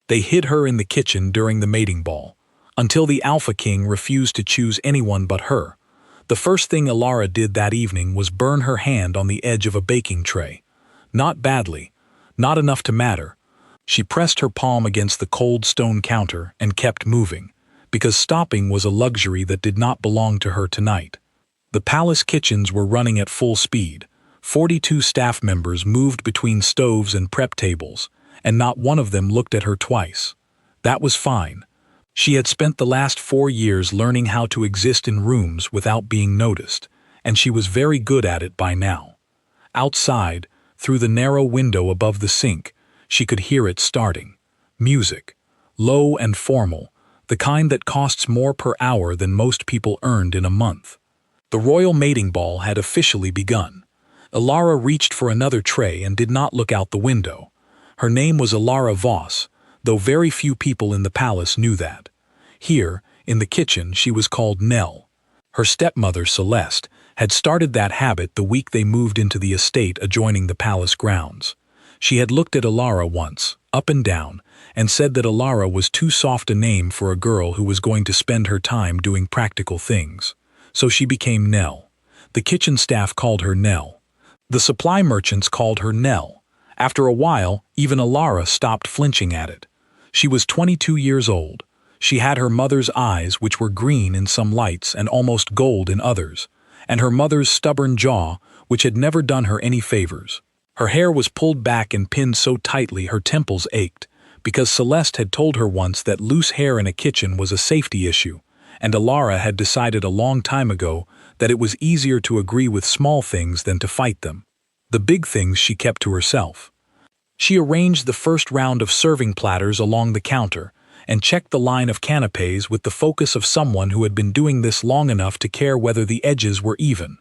They hid her in the kitchen during the mating ball, until the Alpha King refused to choose anyone but her. The first thing Alara did that evening was burn her hand on the edge of a baking tray. Not badly, not enough to matter. She pressed her palm against the cold stone counter and kept moving, because stopping was a luxury that did not belong to her tonight. The palace kitchens were running at full speed. 42 staff members moved between stoves and prep tables, and not one of them looked at her twice. That was fine. She had spent the last 4 years learning how to exist in rooms without being noticed, and she was very good at it by now. Outside, through the narrow window above the sink, she could hear it starting. Music, low and formal, the kind that costs more per hour than most people earned in a month. The royal mating ball had officially begun. Alara reached for another tray and did not look out the window. Her name was Alara Voss, though very few people in the palace knew that. Here, in the kitchen, she was called Nell. Her stepmother, Celeste, had started that habit the week they moved into the estate adjoining the palace grounds. She had looked at Alara once, up and down, and said that Alara was too soft a name for a girl who was going to spend her time doing practical things. So she became Nell. The kitchen staff called her Nell. The supply merchants called her Nell. After a while, even Alara stopped flinching at it. She was 22 years old. She had her mother's eyes, which were green in some lights and almost gold in others, and her mother's stubborn jaw, which had never done her any favors. Her hair was pulled back and pinned so tightly her temples ached, because Celeste had told her once that loose hair in a kitchen was a safety issue, and Alara had decided a long time ago that it was easier to agree with small things than to fight them. The big things she kept to herself. She arranged the first round of serving platters along the counter and checked the line of canapes with the focus of someone who had been doing this long enough to care whether the edges were even.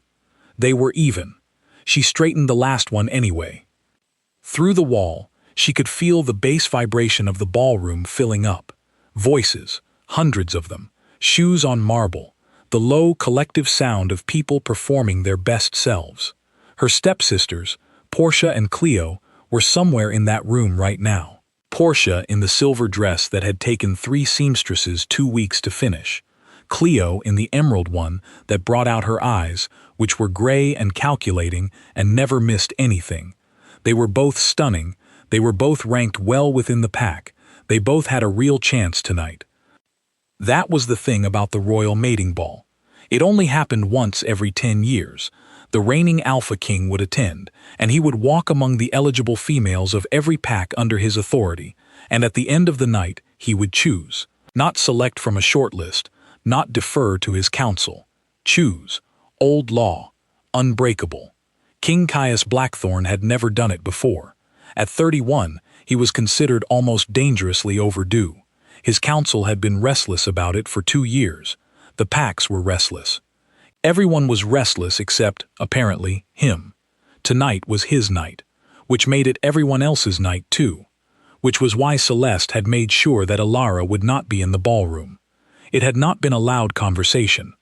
They were even. She straightened the last one anyway. Through the wall, she could feel the bass vibration of the ballroom filling up. Voices, hundreds of them, shoes on marble, the low collective sound of people performing their best selves. Her stepsisters, Portia and Cleo, were somewhere in that room right now. Portia in the silver dress that had taken 3 seamstresses 2 weeks to finish. Cleo in the emerald one that brought out her eyes, which were gray and calculating and never missed anything. They were both stunning. They were both ranked well within the pack. They both had a real chance tonight. That was the thing about the royal mating ball. It only happened once every 10 years. The reigning Alpha King would attend, and he would walk among the eligible females of every pack under his authority, and at the end of the night he would choose. Not select from a short list, not defer to his counsel. Choose. Old law. Unbreakable. King Caius Blackthorn had never done it before. At 31, he was considered almost dangerously overdue. His council had been restless about it for 2 years. The packs were restless. Everyone was restless except, apparently, him. Tonight was his night, which made it everyone else's night too, which was why Celeste had made sure that Alara would not be in the ballroom. It had not been a loud conversation.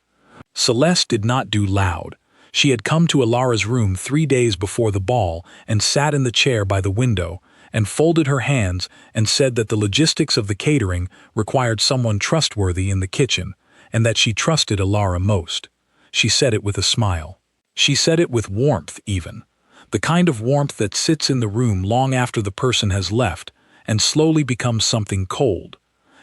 Celeste did not do loud. She had come to Alara's room 3 days before the ball and sat in the chair by the window and folded her hands and said that the logistics of the catering required someone trustworthy in the kitchen and that she trusted Alara most. She said it with a smile. She said it with warmth even, the kind of warmth that sits in the room long after the person has left and slowly becomes something cold.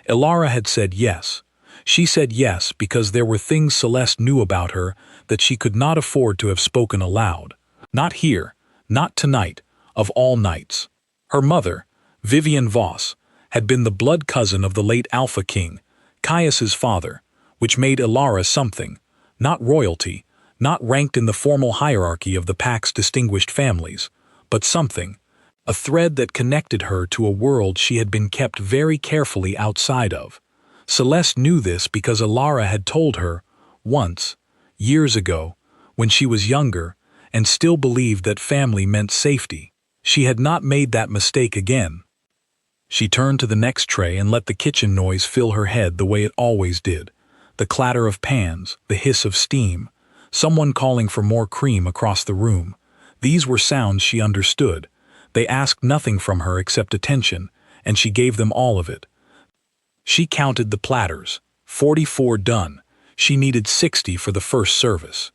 Alara had said yes. She said yes because there were things Celeste knew about her that she could not afford to have spoken aloud. Not here, not tonight, of all nights. Her mother, Vivian Voss, had been the blood cousin of the late Alpha King, Caius's father, which made Alara something. Not royalty, not ranked in the formal hierarchy of the pack's distinguished families, but something, a thread that connected her to a world she had been kept very carefully outside of. Celeste knew this because Alara had told her, once, years ago, when she was younger, and still believed that family meant safety. She had not made that mistake again. She turned to the next tray and let the kitchen noise fill her head the way it always did. The clatter of pans, the hiss of steam, someone calling for more cream across the room. These were sounds she understood. They asked nothing from her except attention, and she gave them all of it. She counted the platters. 44 done. She needed 60 for the first service.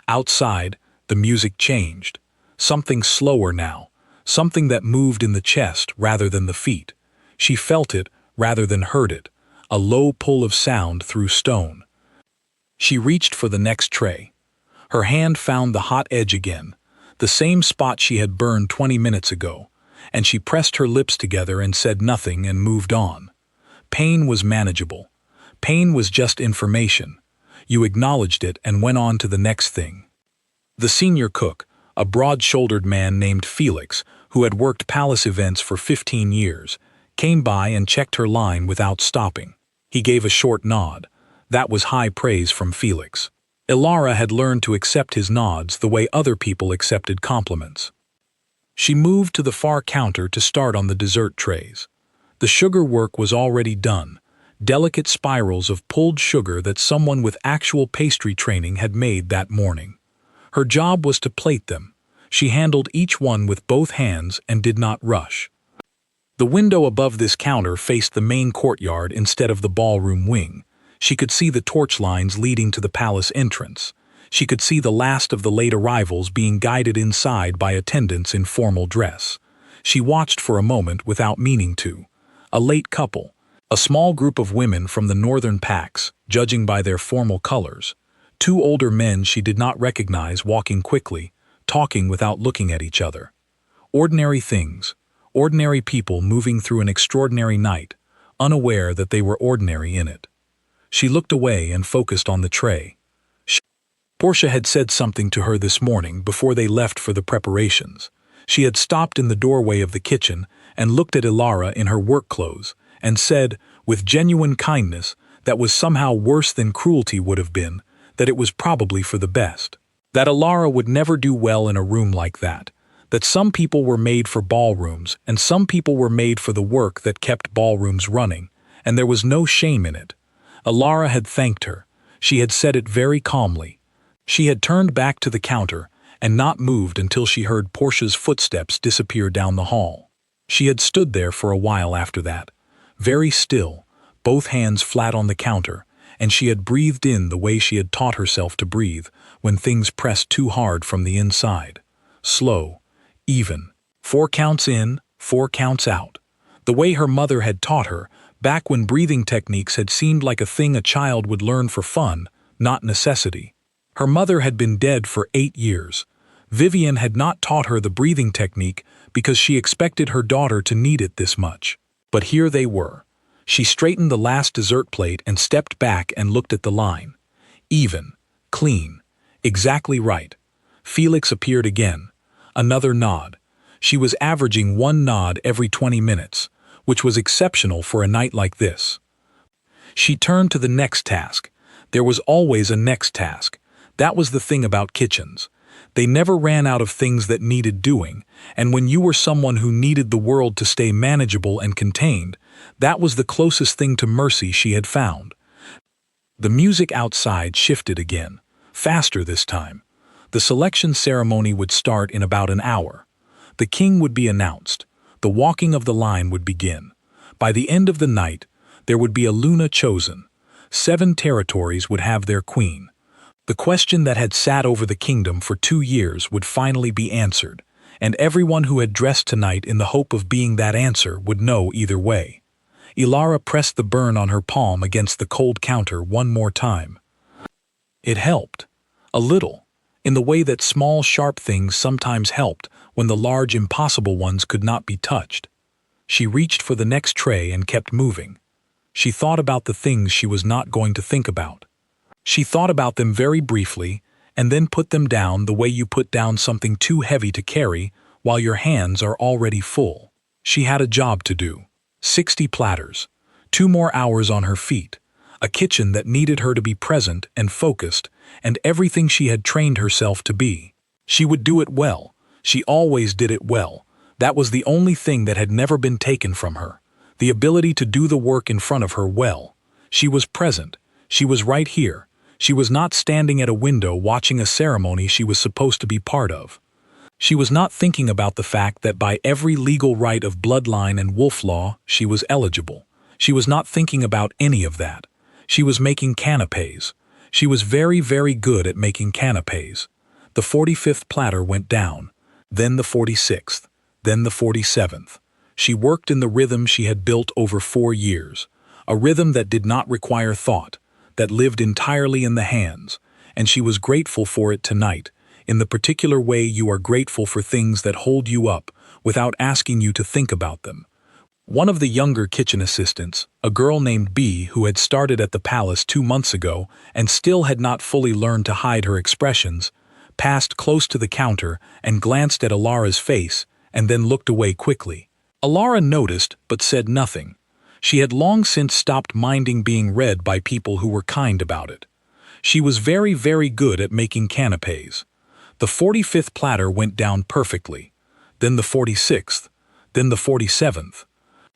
Outside, the music changed. Something slower now. Something that moved in the chest rather than the feet. She felt it rather than heard it. A low pull of sound through stone. She reached for the next tray. Her hand found the hot edge again, the same spot she had burned 20 minutes ago, and she pressed her lips together and said nothing and moved on. Pain was manageable. Pain was just information. You acknowledged it and went on to the next thing. The senior cook, a broad-shouldered man named Felix, who had worked palace events for 15 years, came by and checked her line without stopping. He gave a short nod. That was high praise from Felix. Ilara had learned to accept his nods the way other people accepted compliments. She moved to the far counter to start on the dessert trays. The sugar work was already done, delicate spirals of pulled sugar that someone with actual pastry training had made that morning. Her job was to plate them. She handled each one with both hands and did not rush. The window above this counter faced the main courtyard instead of the ballroom wing. She could see the torch lines leading to the palace entrance. She could see the last of the late arrivals being guided inside by attendants in formal dress. She watched for a moment without meaning to. A late couple. A small group of women from the northern packs, judging by their formal colors. Two older men she did not recognize walking quickly, talking without looking at each other. Ordinary things. Ordinary people moving through an extraordinary night, unaware that they were ordinary in it. She looked away and focused on the tray. Portia had said something to her this morning before they left for the preparations. She had stopped in the doorway of the kitchen and looked at Ilara in her work clothes and said, with genuine kindness that was somehow worse than cruelty would have been, that it was probably for the best. That Ilara would never do well in a room like that. That some people were made for ballrooms and some people were made for the work that kept ballrooms running, and there was no shame in it. Ilara had thanked her. She had said it very calmly. She had turned back to the counter and not moved until she heard Portia's footsteps disappear down the hall. She had stood there for a while after that, very still, both hands flat on the counter, and she had breathed in the way she had taught herself to breathe when things pressed too hard from the inside. Slow, even, 4 counts in, 4 counts out. The way her mother had taught her, back when breathing techniques had seemed like a thing a child would learn for fun, not necessity. Her mother had been dead for 8 years. Vivian had not taught her the breathing technique because she expected her daughter to need it this much. But here they were. She straightened the last dessert plate and stepped back and looked at the line. Even, clean, exactly right. Felix appeared again. Another nod. She was averaging 1 nod every 20 minutes, which was exceptional for a night like this. She turned to the next task. There was always a next task. That was the thing about kitchens. They never ran out of things that needed doing, and when you were someone who needed the world to stay manageable and contained, that was the closest thing to mercy she had found. The music outside shifted again, faster this time. The selection ceremony would start in about an hour. The king would be announced. The walking of the line would begin. By the end of the night, there would be a Luna chosen. 7 territories would have their queen. The question that had sat over the kingdom for 2 years would finally be answered, and everyone who had dressed tonight in the hope of being that answer would know either way. Ilara pressed the burn on her palm against the cold counter one more time. It helped. A little. In the way that small, sharp things sometimes helped when the large, impossible ones could not be touched. She reached for the next tray and kept moving. She thought about the things she was not going to think about. She thought about them very briefly and then put them down the way you put down something too heavy to carry while your hands are already full. She had a job to do. 60 platters. 2 more hours on her feet. A kitchen that needed her to be present and focused, and everything she had trained herself to be. She would do it well. She always did it well. That was the only thing that had never been taken from her. The ability to do the work in front of her well. She was present. She was right here. She was not standing at a window watching a ceremony she was supposed to be part of. She was not thinking about the fact that by every legal right of bloodline and wolf law, she was eligible. She was not thinking about any of that. She was making canapés. She was very, very good at making canapés. The 45th platter went down, then the 46th, then the 47th. She worked in the rhythm she had built over 4 years, a rhythm that did not require thought, that lived entirely in the hands, and she was grateful for it tonight, in the particular way you are grateful for things that hold you up without asking you to think about them. One of the younger kitchen assistants, a girl named B who had started at the palace 2 months ago and still had not fully learned to hide her expressions, passed close to the counter and glanced at Alara's face and then looked away quickly. Alara noticed but said nothing. She had long since stopped minding being read by people who were kind about it. She was very, very good at making canapés. The 45th platter went down perfectly, then the 46th, then the 47th.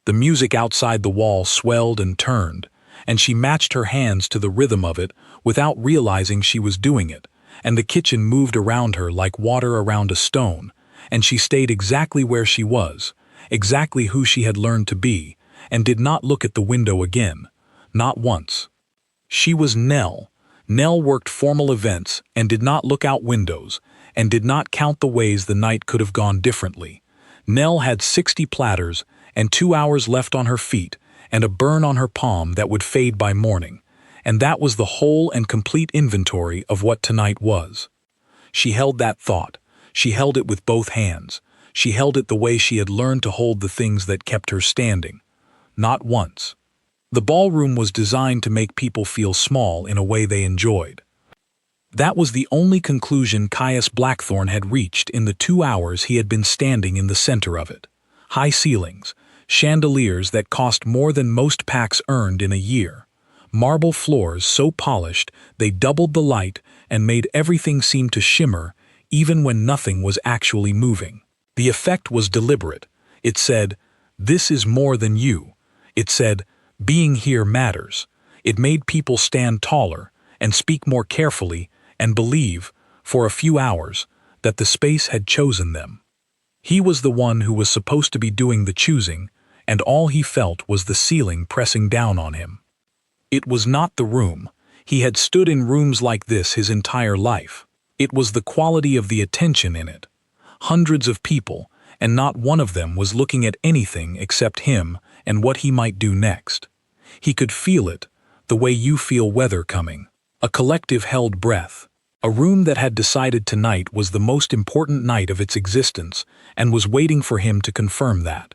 The music outside the wall swelled and turned, and she matched her hands to the rhythm of it without realizing she was doing it, and the kitchen moved around her like water around a stone, and she stayed exactly where she was, exactly who she had learned to be, and did not look at the window again, not once. She was Nell. Nell worked formal events and did not look out windows, and did not count the ways the night could have gone differently. Nell had 60 platters and 2 hours left on her feet and a burn on her palm that would fade by morning, and that was the whole and complete inventory of what tonight was. She held that thought. She held it with both hands. She held it the way she had learned to hold the things that kept her standing. Not once. The ballroom was designed to make people feel small in a way they enjoyed. That was the only conclusion Caius Blackthorne had reached in the 2 hours he had been standing in the center of it. High ceilings, chandeliers that cost more than most packs earned in a year, marble floors so polished they doubled the light and made everything seem to shimmer even when nothing was actually moving. The effect was deliberate. It said, "This is more than you." It said, "Being here matters." It made people stand taller and speak more carefully and believe, for a few hours, that the space had chosen them. He was the one who was supposed to be doing the choosing, and all he felt was the ceiling pressing down on him. It was not the room. He had stood in rooms like this his entire life. It was the quality of the attention in it. Hundreds of people, and not one of them was looking at anything except him and what he might do next. He could feel it, the way you feel weather coming. A collective held breath. A room that had decided tonight was the most important night of its existence and was waiting for him to confirm that.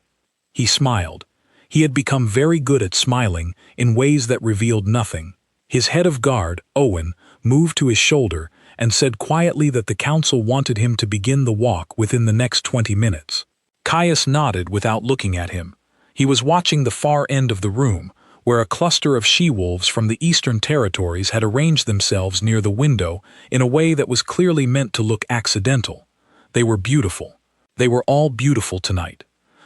He smiled. He had become very good at smiling in ways that revealed nothing. His head of guard, Owen, moved to his shoulder and said quietly that the council wanted him to begin the walk within the next 20 minutes. Caius nodded without looking at him. He was watching the far end of the room, where a cluster of she-wolves from the Eastern Territories had arranged themselves near the window in a way that was clearly meant to look accidental. They were beautiful. They were all beautiful tonight.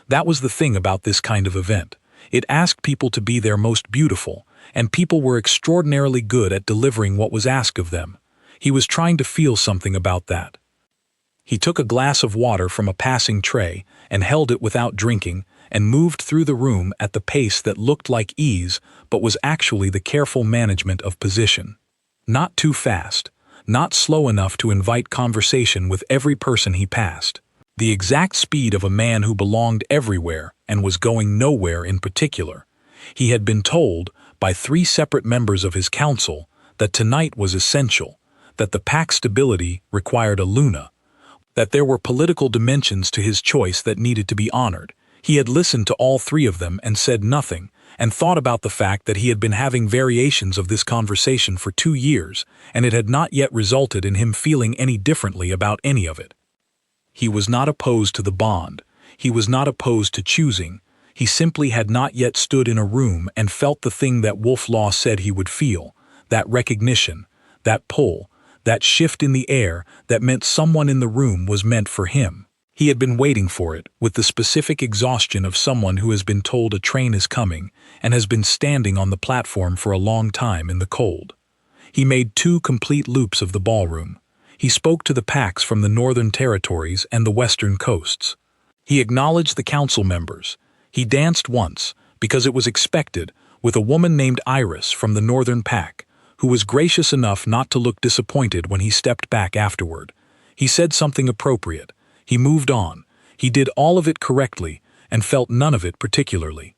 That was the thing about this kind of event. It asked people to be their most beautiful, and people were extraordinarily good at delivering what was asked of them. He was trying to feel something about that. He took a glass of water from a passing tray and held it without drinking and moved through the room at the pace that looked like ease but was actually the careful management of position. Not too fast, not slow enough to invite conversation with every person he passed. The exact speed of a man who belonged everywhere and was going nowhere in particular. He had been told by 3 separate members of his council that tonight was essential, that the pack's stability required a Luna, that there were political dimensions to his choice that needed to be honored. He had listened to all 3 of them and said nothing, and thought about the fact that he had been having variations of this conversation for 2 years, and it had not yet resulted in him feeling any differently about any of it. He was not opposed to the bond. He was not opposed to choosing. He simply had not yet stood in a room and felt the thing that Wolf Law said he would feel, that recognition, that pull, that shift in the air that meant someone in the room was meant for him. He had been waiting for it, with the specific exhaustion of someone who has been told a train is coming and has been standing on the platform for a long time in the cold. He made 2 complete loops of the ballroom. He spoke to the packs from the northern territories and the western coasts. He acknowledged the council members. He danced once, because it was expected, with a woman named Iris from the northern pack, who was gracious enough not to look disappointed when he stepped back afterward. He said something appropriate. He moved on. He did all of it correctly, and felt none of it particularly.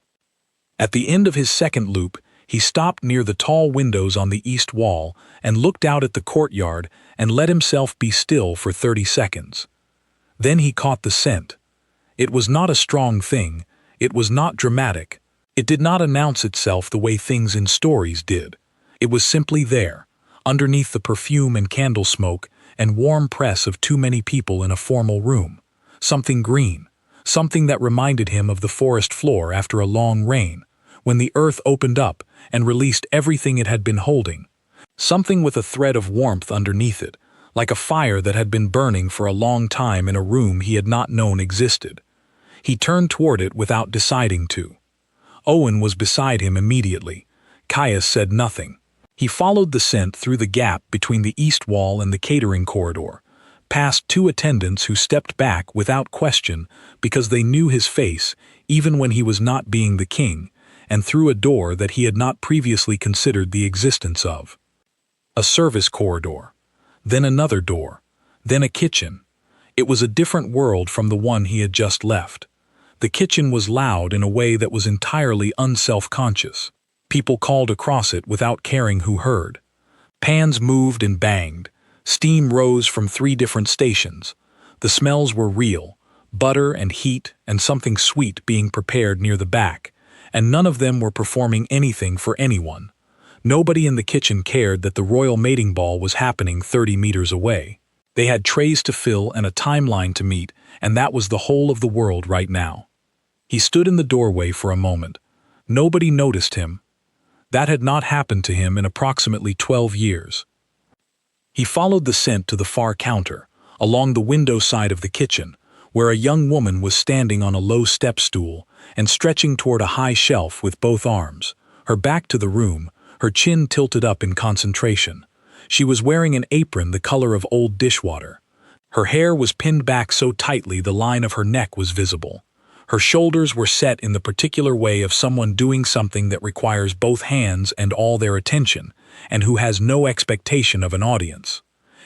At the end of his second loop, he stopped near the tall windows on the east wall and looked out at the courtyard and let himself be still for 30 seconds. Then he caught the scent. It was not a strong thing. It was not dramatic. It did not announce itself the way things in stories did. It was simply there, underneath the perfume and candle smoke and warm press of too many people in a formal room. Something green, something that reminded him of the forest floor after a long rain, when the earth opened up and released everything it had been holding. Something with a thread of warmth underneath it, like a fire that had been burning for a long time in a room he had not known existed. He turned toward it without deciding to. Owen was beside him immediately. Caius said nothing. He followed the scent through the gap between the east wall and the catering corridor, past 2 attendants who stepped back without question because they knew his face even when he was not being the king, and through a door that he had not previously considered the existence of. A service corridor, then another door, then a kitchen. It was a different world from the one he had just left. The kitchen was loud in a way that was entirely unself-conscious. People called across it without caring who heard. Pans moved and banged. Steam rose from 3 different stations. The smells were real, butter and heat and something sweet being prepared near the back, and none of them were performing anything for anyone. Nobody in the kitchen cared that the royal mating ball was happening 30 meters away. They had trays to fill and a timeline to meet, and that was the whole of the world right now. He stood in the doorway for a moment. Nobody noticed him. That had not happened to him in approximately 12 years. He followed the scent to the far counter, along the window side of the kitchen, where a young woman was standing on a low step stool and stretching toward a high shelf with both arms, her back to the room, her chin tilted up in concentration. She was wearing an apron the color of old dishwater. Her hair was pinned back so tightly the line of her neck was visible. Her shoulders were set in the particular way of someone doing something that requires both hands and all their attention, and who has no expectation of an audience.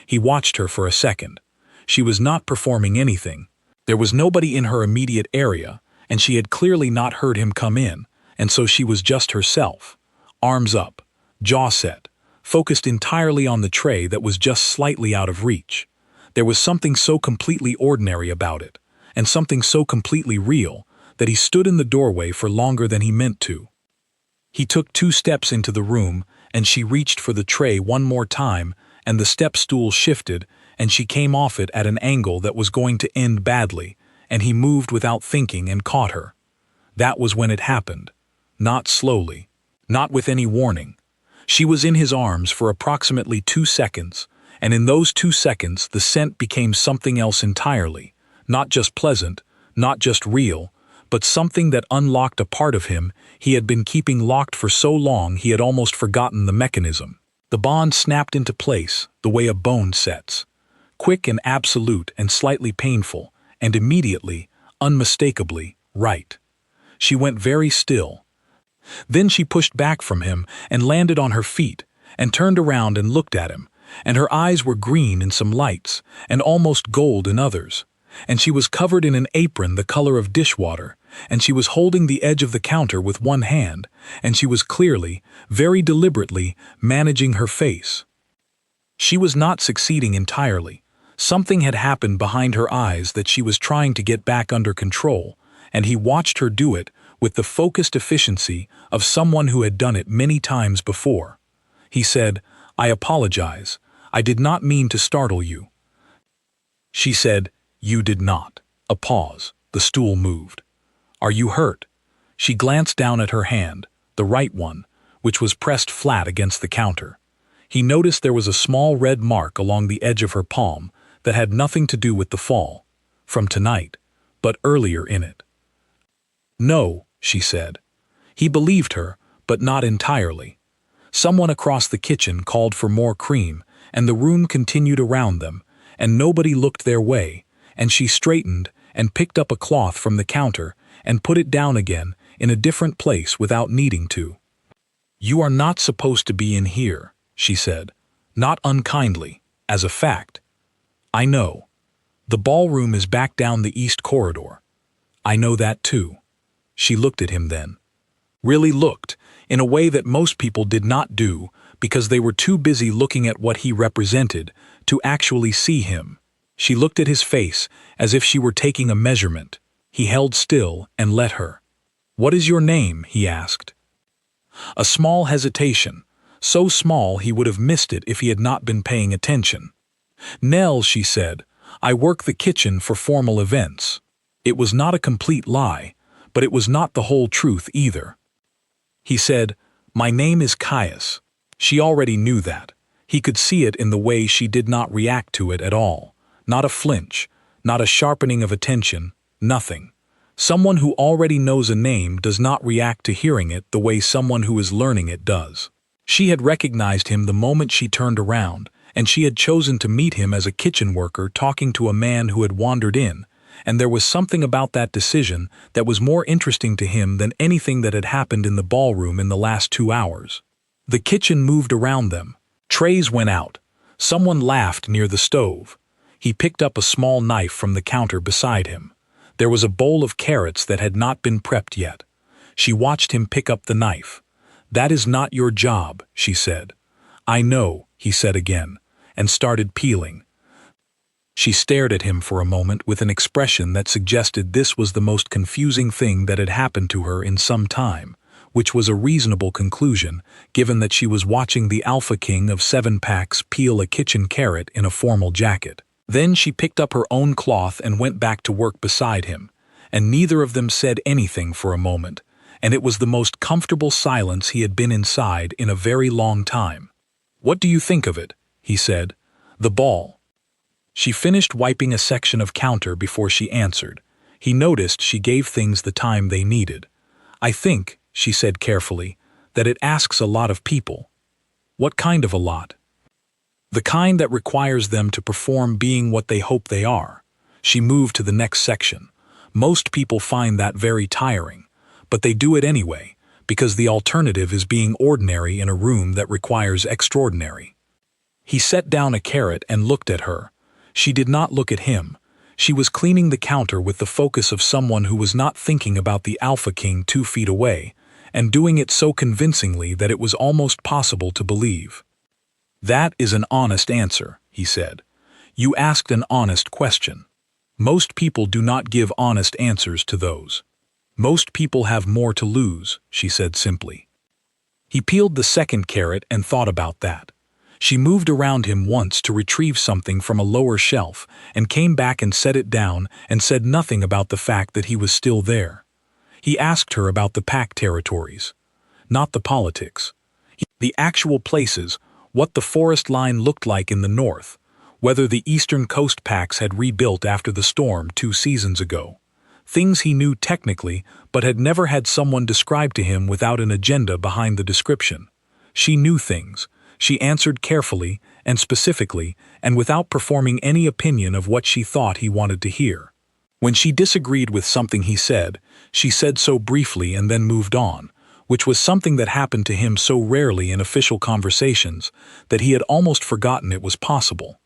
He watched her for a second. She was not performing anything. There was nobody in her immediate area, and she had clearly not heard him come in, and so she was just herself. Arms up, jaw set, focused entirely on the tray that was just slightly out of reach. There was something so completely ordinary about it, and something so completely real, that he stood in the doorway for longer than he meant to. He took 2 steps into the room, and she reached for the tray one more time, and the step stool shifted, and she came off it at an angle that was going to end badly, and he moved without thinking and caught her. That was when it happened. Not slowly. Not with any warning. She was in his arms for approximately 2 seconds, and in those 2 seconds the scent became something else entirely. Not just pleasant, not just real, but something that unlocked a part of him he had been keeping locked for so long he had almost forgotten the mechanism. The bond snapped into place, the way a bone sets. Quick and absolute and slightly painful, and immediately, unmistakably, right. She went very still. Then she pushed back from him and landed on her feet, and turned around and looked at him, and her eyes were green in some lights, and almost gold in others. And she was covered in an apron the color of dishwater, and she was holding the edge of the counter with one hand, and she was clearly, very deliberately, managing her face. She was not succeeding entirely. Something had happened behind her eyes that she was trying to get back under control, and he watched her do it with the focused efficiency of someone who had done it many times before. He said, "I apologize. I did not mean to startle you." She said, "You did not." A pause. The stool moved. "Are you hurt?" She glanced down at her hand, the right one, which was pressed flat against the counter. He noticed there was a small red mark along the edge of her palm that had nothing to do with the fall, from tonight, but earlier in it. "No," she said. He believed her, but not entirely. Someone across the kitchen called for more cream, and the room continued around them, and nobody looked their way, and she straightened and picked up a cloth from the counter and put it down again in a different place without needing to. "You are not supposed to be in here," she said, not unkindly, as a fact. "I know. The ballroom is back down the east corridor. I know that too." She looked at him then. Really looked, in a way that most people did not do because they were too busy looking at what he represented to actually see him. She looked at his face as if she were taking a measurement. He held still and let her. "What is your name?" he asked. A small hesitation, so small he would have missed it if he had not been paying attention. "Nell," she said, "I work the kitchen for formal events." It was not a complete lie, but it was not the whole truth either. He said, "My name is Caius." She already knew that. He could see it in the way she did not react to it at all. Not a flinch, not a sharpening of attention, nothing. Someone who already knows a name does not react to hearing it the way someone who is learning it does. She had recognized him the moment she turned around, and she had chosen to meet him as a kitchen worker talking to a man who had wandered in, and there was something about that decision that was more interesting to him than anything that had happened in the ballroom in the last 2 hours. The kitchen moved around them. Trays went out. Someone laughed near the stove. He picked up a small knife from the counter beside him. There was a bowl of carrots that had not been prepped yet. She watched him pick up the knife. "That is not your job," she said. "I know," he said again, and started peeling. She stared at him for a moment with an expression that suggested this was the most confusing thing that had happened to her in some time, which was a reasonable conclusion, given that she was watching the Alpha King of 7 packs peel a kitchen carrot in a formal jacket. Then she picked up her own cloth and went back to work beside him, and neither of them said anything for a moment, and it was the most comfortable silence he had been inside in a very long time. "What do you think of it?" he said. "The ball." She finished wiping a section of counter before she answered. He noticed she gave things the time they needed. "I think," she said carefully, "that it asks a lot of people." "What kind of a lot?" "The kind that requires them to perform being what they hope they are." She moved to the next section. "Most people find that very tiring, but they do it anyway, because the alternative is being ordinary in a room that requires extraordinary." He set down a carrot and looked at her. She did not look at him. She was cleaning the counter with the focus of someone who was not thinking about the Alpha King 2 feet away, and doing it so convincingly that it was almost possible to believe. "That is an honest answer," he said. "You asked an honest question. Most people do not give honest answers to those. Most people have more to lose," she said simply. He peeled the second carrot and thought about that. She moved around him once to retrieve something from a lower shelf and came back and set it down and said nothing about the fact that he was still there. He asked her about the pack territories. Not the politics. The actual places, what the forest line looked like in the north, whether the eastern coast packs had rebuilt after the storm 2 seasons ago. Things he knew technically, but had never had someone describe to him without an agenda behind the description. She knew things. She answered carefully and specifically and without performing any opinion of what she thought he wanted to hear. When she disagreed with something he said, she said so briefly and then moved on, which was something that happened to him so rarely in official conversations that he had almost forgotten it was possible.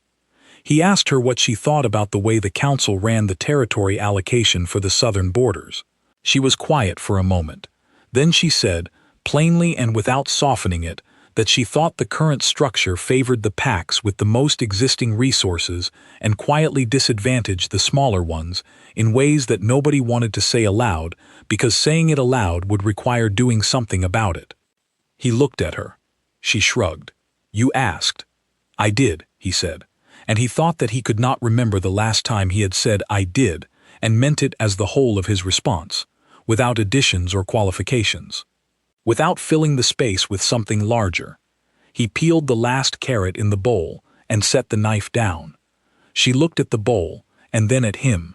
He asked her what she thought about the way the council ran the territory allocation for the southern borders. She was quiet for a moment. Then she said, plainly and without softening it, that she thought the current structure favored the packs with the most existing resources and quietly disadvantaged the smaller ones in ways that nobody wanted to say aloud because saying it aloud would require doing something about it. He looked at her. She shrugged. "You asked." "I did," he said, and he thought that he could not remember the last time he had said "I did" and meant it as the whole of his response, without additions or qualifications. Without filling the space with something larger. He peeled the last carrot in the bowl and set the knife down. She looked at the bowl and then at him.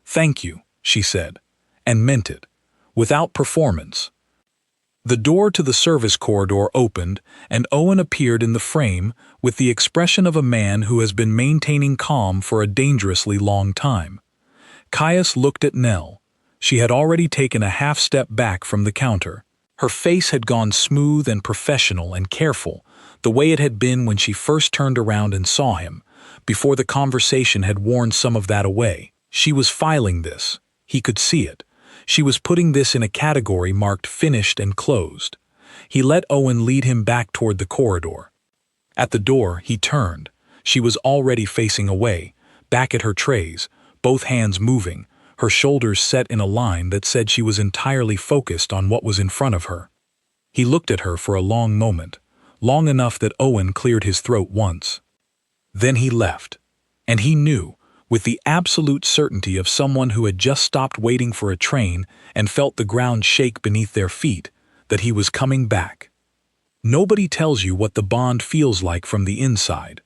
"Thank you," she said, and meant it, without performance. The door to the service corridor opened, and Owen appeared in the frame with the expression of a man who has been maintaining calm for a dangerously long time. Caius looked at Nell. She had already taken a half-step back from the counter. Her face had gone smooth and professional and careful, the way it had been when she first turned around and saw him, before the conversation had worn some of that away. She was filing this. He could see it. She was putting this in a category marked finished and closed. He let Owen lead him back toward the corridor. At the door, he turned. She was already facing away, back at her trays, both hands moving, her shoulders set in a line that said she was entirely focused on what was in front of her. He looked at her for a long moment, long enough that Owen cleared his throat once. Then he left, and he knew, with the absolute certainty of someone who had just stopped waiting for a train and felt the ground shake beneath their feet, that he was coming back. Nobody tells you what the bond feels like from the inside.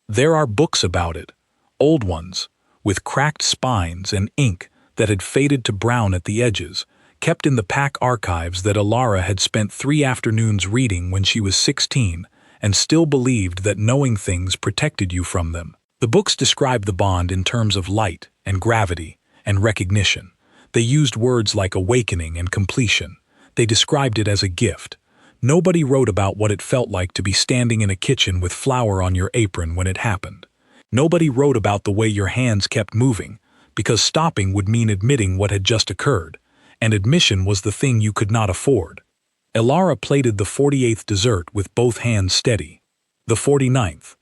There are books about it, old ones, with cracked spines and ink that had faded to brown at the edges, kept in the pack archives that Alara had spent 3 afternoons reading when she was 16 and still believed that knowing things protected you from them. The books described the bond in terms of light and gravity and recognition. They used words like awakening and completion. They described it as a gift. Nobody wrote about what it felt like to be standing in a kitchen with flour on your apron when it happened. Nobody wrote about the way your hands kept moving, because stopping would mean admitting what had just occurred, and admission was the thing you could not afford. Alara plated the 48th dessert with both hands steady. The 49th.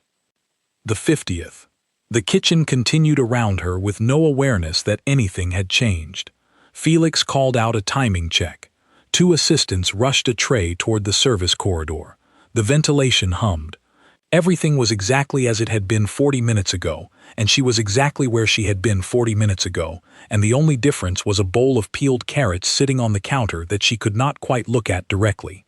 The 50th. The kitchen continued around her with no awareness that anything had changed. Felix called out a timing check. 2 assistants rushed a tray toward the service corridor. The ventilation hummed. Everything was exactly as it had been 40 minutes ago, and she was exactly where she had been 40 minutes ago, and the only difference was a bowl of peeled carrots sitting on the counter that she could not quite look at directly.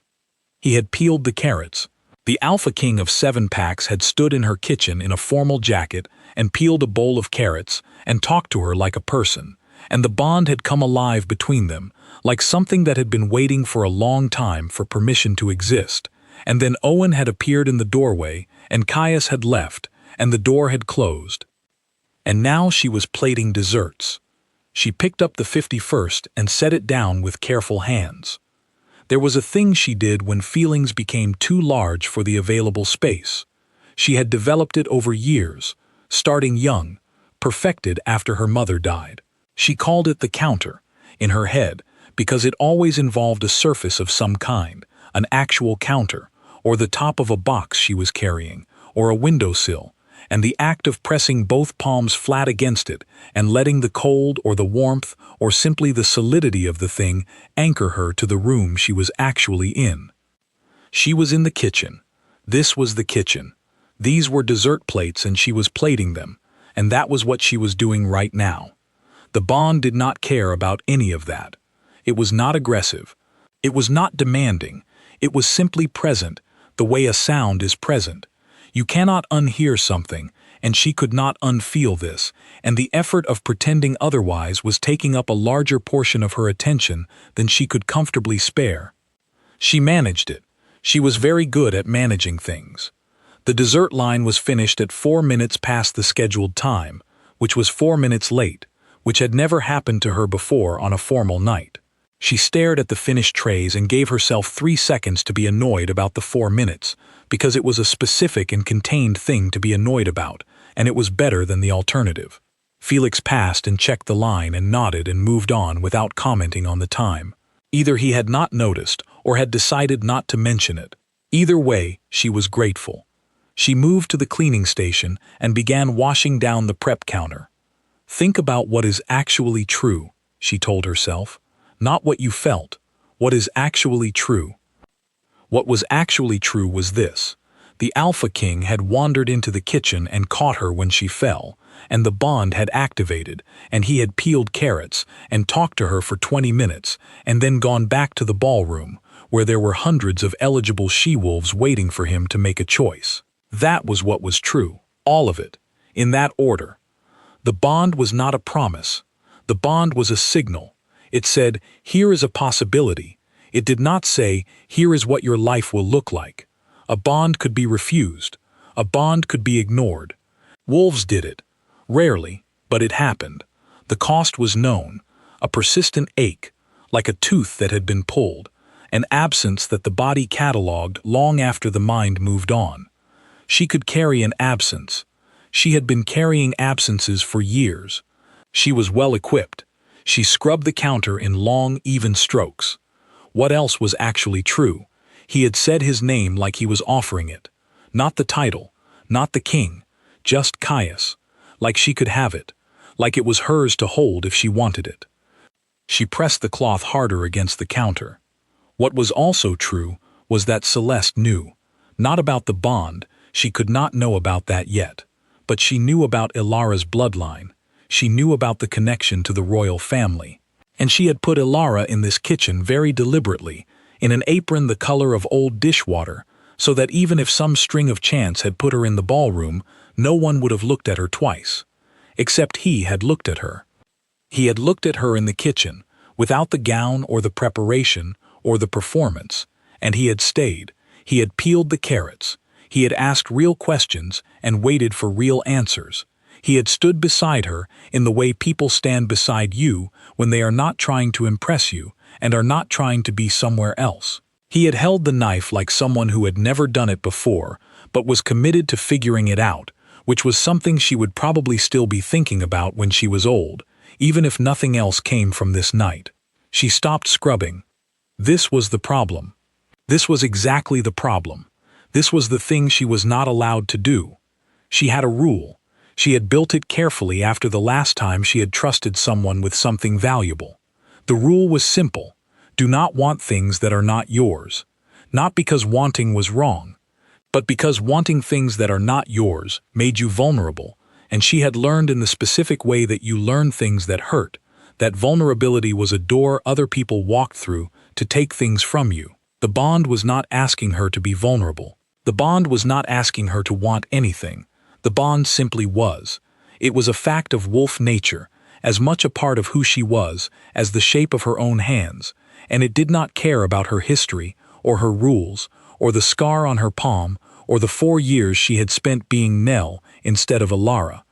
He had peeled the carrots. The Alpha King of 7 packs had stood in her kitchen in a formal jacket and peeled a bowl of carrots and talked to her like a person, and the bond had come alive between them, like something that had been waiting for a long time for permission to exist. And then Owen had appeared in the doorway, and Caius had left, and the door had closed. And now she was plating desserts. She picked up the 51st and set it down with careful hands. There was a thing she did when feelings became too large for the available space. She had developed it over years, starting young, perfected after her mother died. She called it the counter, in her head, because it always involved a surface of some kind, an actual counter, or the top of a box she was carrying, or a windowsill, and the act of pressing both palms flat against it and letting the cold or the warmth or simply the solidity of the thing anchor her to the room she was actually in. She was in the kitchen. This was the kitchen. These were dessert plates and she was plating them, and that was what she was doing right now. The bond did not care about any of that. It was not aggressive. It was not demanding. It was simply present, the way a sound is present. You cannot unhear something, and she could not unfeel this, and the effort of pretending otherwise was taking up a larger portion of her attention than she could comfortably spare. She managed it. She was very good at managing things. The dessert line was finished at 4 minutes past the scheduled time, which was 4 minutes late, which had never happened to her before on a formal night. She stared at the finished trays and gave herself 3 seconds to be annoyed about the 4 minutes, because it was a specific and contained thing to be annoyed about, and it was better than the alternative. Felix passed and checked the line and nodded and moved on without commenting on the time. Either he had not noticed or had decided not to mention it. Either way, she was grateful. She moved to the cleaning station and began washing down the prep counter. Think about what is actually true, she told herself. Not what you felt, what is actually true. What was actually true was this. The Alpha King had wandered into the kitchen and caught her when she fell, and the bond had activated, and he had peeled carrots and talked to her for 20 minutes, and then gone back to the ballroom, where there were hundreds of eligible she-wolves waiting for him to make a choice. That was what was true, all of it, in that order. The bond was not a promise. The bond was a signal. It said, here is a possibility. It did not say, "Here is what your life will look like." A bond could be refused. A bond could be ignored. Wolves did it. Rarely, but it happened. The cost was known. A persistent ache, like a tooth that had been pulled. An absence that the body catalogued long after the mind moved on. She could carry an absence. She had been carrying absences for years. She was well equipped. She scrubbed the counter in long, even strokes. What else was actually true? He had said his name like he was offering it. Not the title, not the king, just Caius. Like she could have it. Like it was hers to hold if she wanted it. She pressed the cloth harder against the counter. What was also true was that Celeste knew. Not about the bond, she could not know about that yet. But she knew about Ilara's bloodline. She knew about the connection to the royal family. And she had put Ilara in this kitchen very deliberately, in an apron the color of old dishwater, so that even if some string of chance had put her in the ballroom, no one would have looked at her twice. Except he had looked at her. He had looked at her in the kitchen, without the gown or the preparation or the performance, and he had stayed. He had peeled the carrots. He had asked real questions and waited for real answers. He had stood beside her in the way people stand beside you when they are not trying to impress you and are not trying to be somewhere else. He had held the knife like someone who had never done it before, but was committed to figuring it out, which was something she would probably still be thinking about when she was old, even if nothing else came from this night. She stopped scrubbing. This was the problem. This was exactly the problem. This was the thing she was not allowed to do. She had a rule. She had built it carefully after the last time she had trusted someone with something valuable. The rule was simple. Do not want things that are not yours. Not because wanting was wrong, but because wanting things that are not yours made you vulnerable, and she had learned in the specific way that you learn things that hurt, that vulnerability was a door other people walked through to take things from you. The bond was not asking her to be vulnerable. The bond was not asking her to want anything. The bond simply was. It was a fact of wolf nature, as much a part of who she was as the shape of her own hands, and it did not care about her history, or her rules, or the scar on her palm, or the 4 years she had spent being Nell instead of Ilara.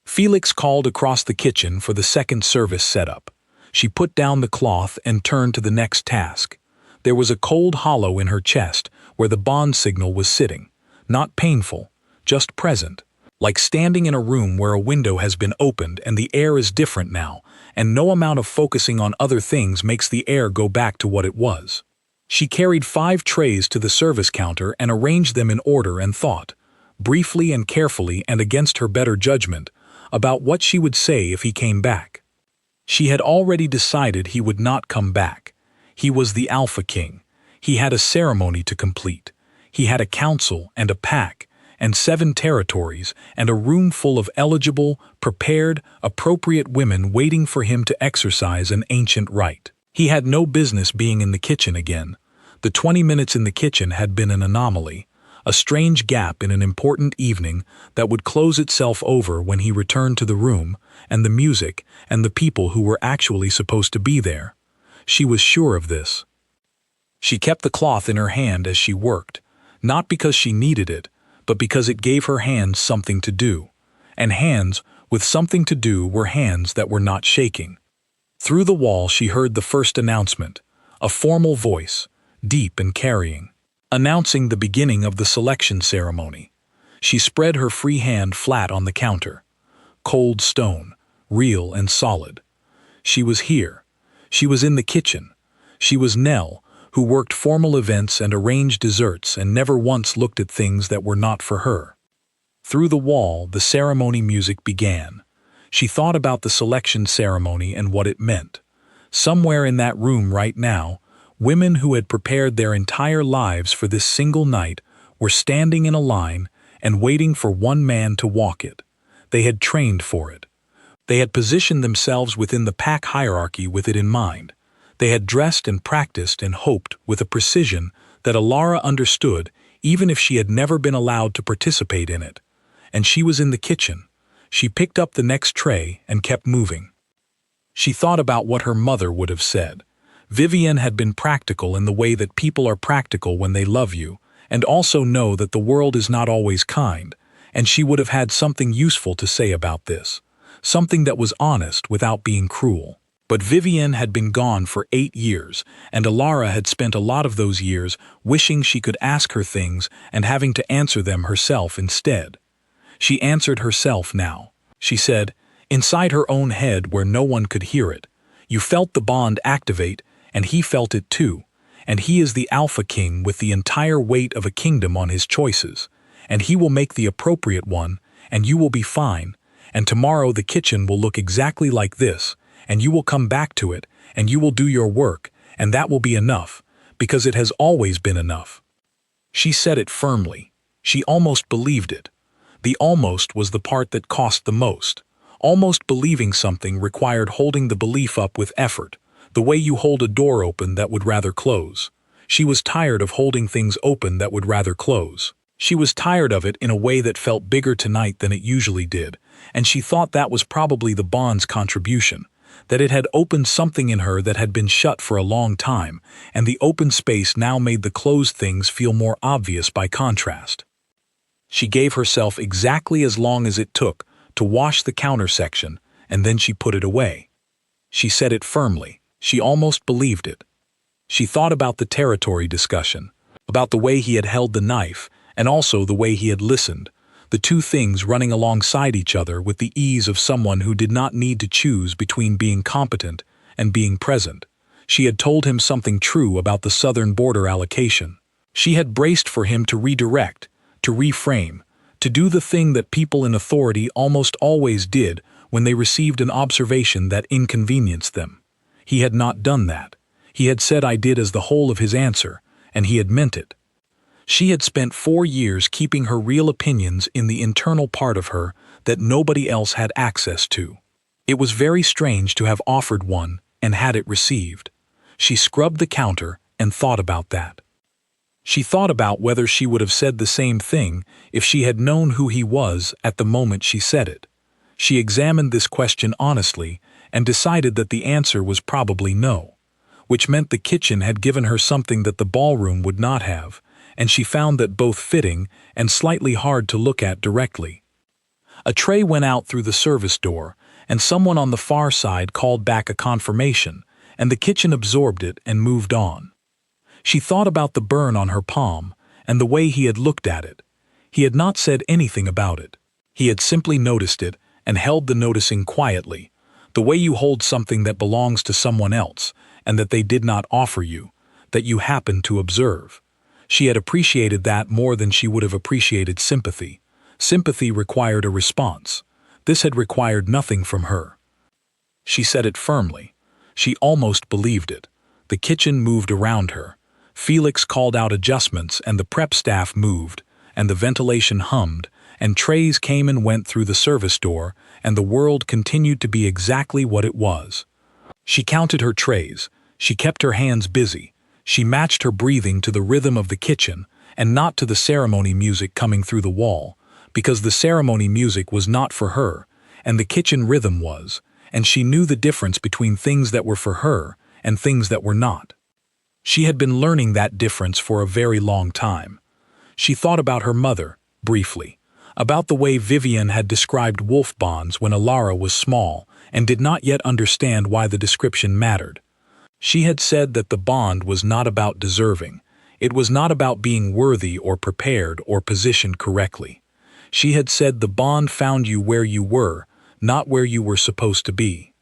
Felix called across the kitchen for the second service setup. She put down the cloth and turned to the next task. There was a cold hollow in her chest where the bond signal was sitting. Not painful, just present. Like standing in a room where a window has been opened and the air is different now, and no amount of focusing on other things makes the air go back to what it was. She carried 5 trays to the service counter and arranged them in order and thought, briefly and carefully and against her better judgment, about what she would say if he came back. She had already decided he would not come back. He was the Alpha King. He had a ceremony to complete. He had a council and a pack, and 7 territories, and a room full of eligible, prepared, appropriate women waiting for him to exercise an ancient rite. He had no business being in the kitchen again. The 20 minutes in the kitchen had been an anomaly, a strange gap in an important evening that would close itself over when he returned to the room, and the music, and the people who were actually supposed to be there. She was sure of this. She kept the cloth in her hand as she worked, not because she needed it, but because it gave her hands something to do. And hands with something to do were hands that were not shaking. Through the wall she heard the first announcement, a formal voice, deep and carrying, announcing the beginning of the selection ceremony. She spread her free hand flat on the counter. Cold stone, real and solid. She was here. She was in the kitchen. She was Nell, who worked formal events and arranged desserts and never once looked at things that were not for her. Through the wall, the ceremony music began. She thought about the selection ceremony and what it meant. Somewhere in that room right now, women who had prepared their entire lives for this single night were standing in a line and waiting for one man to walk it. They had trained for it. They had positioned themselves within the pack hierarchy with it in mind. They had dressed and practiced and hoped with a precision that Ilara understood even if she had never been allowed to participate in it. And she was in the kitchen. She picked up the next tray and kept moving. She thought about what her mother would have said. Vivian had been practical in the way that people are practical when they love you, and also know that the world is not always kind, and she would have had something useful to say about this, something that was honest without being cruel. But Vivian had been gone for 8 years, and Alara had spent a lot of those years wishing she could ask her things and having to answer them herself instead. She answered herself now. She said, inside her own head where no one could hear it, "You felt the bond activate, and he felt it too, and he is the Alpha King with the entire weight of a kingdom on his choices, and he will make the appropriate one, and you will be fine, and tomorrow the kitchen will look exactly like this, and you will come back to it, and you will do your work, and that will be enough, because it has always been enough." She said it firmly. She almost believed it. The almost was the part that cost the most. Almost believing something required holding the belief up with effort, the way you hold a door open that would rather close. She was tired of holding things open that would rather close. She was tired of it in a way that felt bigger tonight than it usually did, and she thought that was probably the bond's contribution, that it had opened something in her that had been shut for a long time, and the open space now made the closed things feel more obvious by contrast. She gave herself exactly as long as it took to wash the counter section, and then she put it away. She said it firmly. She almost believed it. She thought about the territory discussion, about the way he had held the knife, and also the way he had listened, the two things running alongside each other with the ease of someone who did not need to choose between being competent and being present. She had told him something true about the southern border allocation. She had braced for him to redirect, to reframe, to do the thing that people in authority almost always did when they received an observation that inconvenienced them. He had not done that. He had said "I did" as the whole of his answer, and he had meant it. She had spent 4 years keeping her real opinions in the internal part of her that nobody else had access to. It was very strange to have offered one and had it received. She scrubbed the counter and thought about that. She thought about whether she would have said the same thing if she had known who he was at the moment she said it. She examined this question honestly and decided that the answer was probably no, which meant the kitchen had given her something that the ballroom would not have, and she found that both fitting and slightly hard to look at directly. A tray went out through the service door, and someone on the far side called back a confirmation, and the kitchen absorbed it and moved on. She thought about the burn on her palm and the way he had looked at it. He had not said anything about it. He had simply noticed it and held the noticing quietly, the way you hold something that belongs to someone else and that they did not offer you, that you happened to observe. She had appreciated that more than she would have appreciated sympathy. Sympathy required a response. This had required nothing from her. She said it firmly. She almost believed it. The kitchen moved around her. Felix called out adjustments, and the prep staff moved, and the ventilation hummed, and trays came and went through the service door, and the world continued to be exactly what it was. She counted her trays. She kept her hands busy. She matched her breathing to the rhythm of the kitchen, and not to the ceremony music coming through the wall, because the ceremony music was not for her, and the kitchen rhythm was, and she knew the difference between things that were for her and things that were not. She had been learning that difference for a very long time. She thought about her mother, briefly, about the way Vivian had described wolf bonds when Alara was small and did not yet understand why the description mattered. She had said that the bond was not about deserving. It was not about being worthy or prepared or positioned correctly. She had said the bond found you where you were, not where you were supposed to be.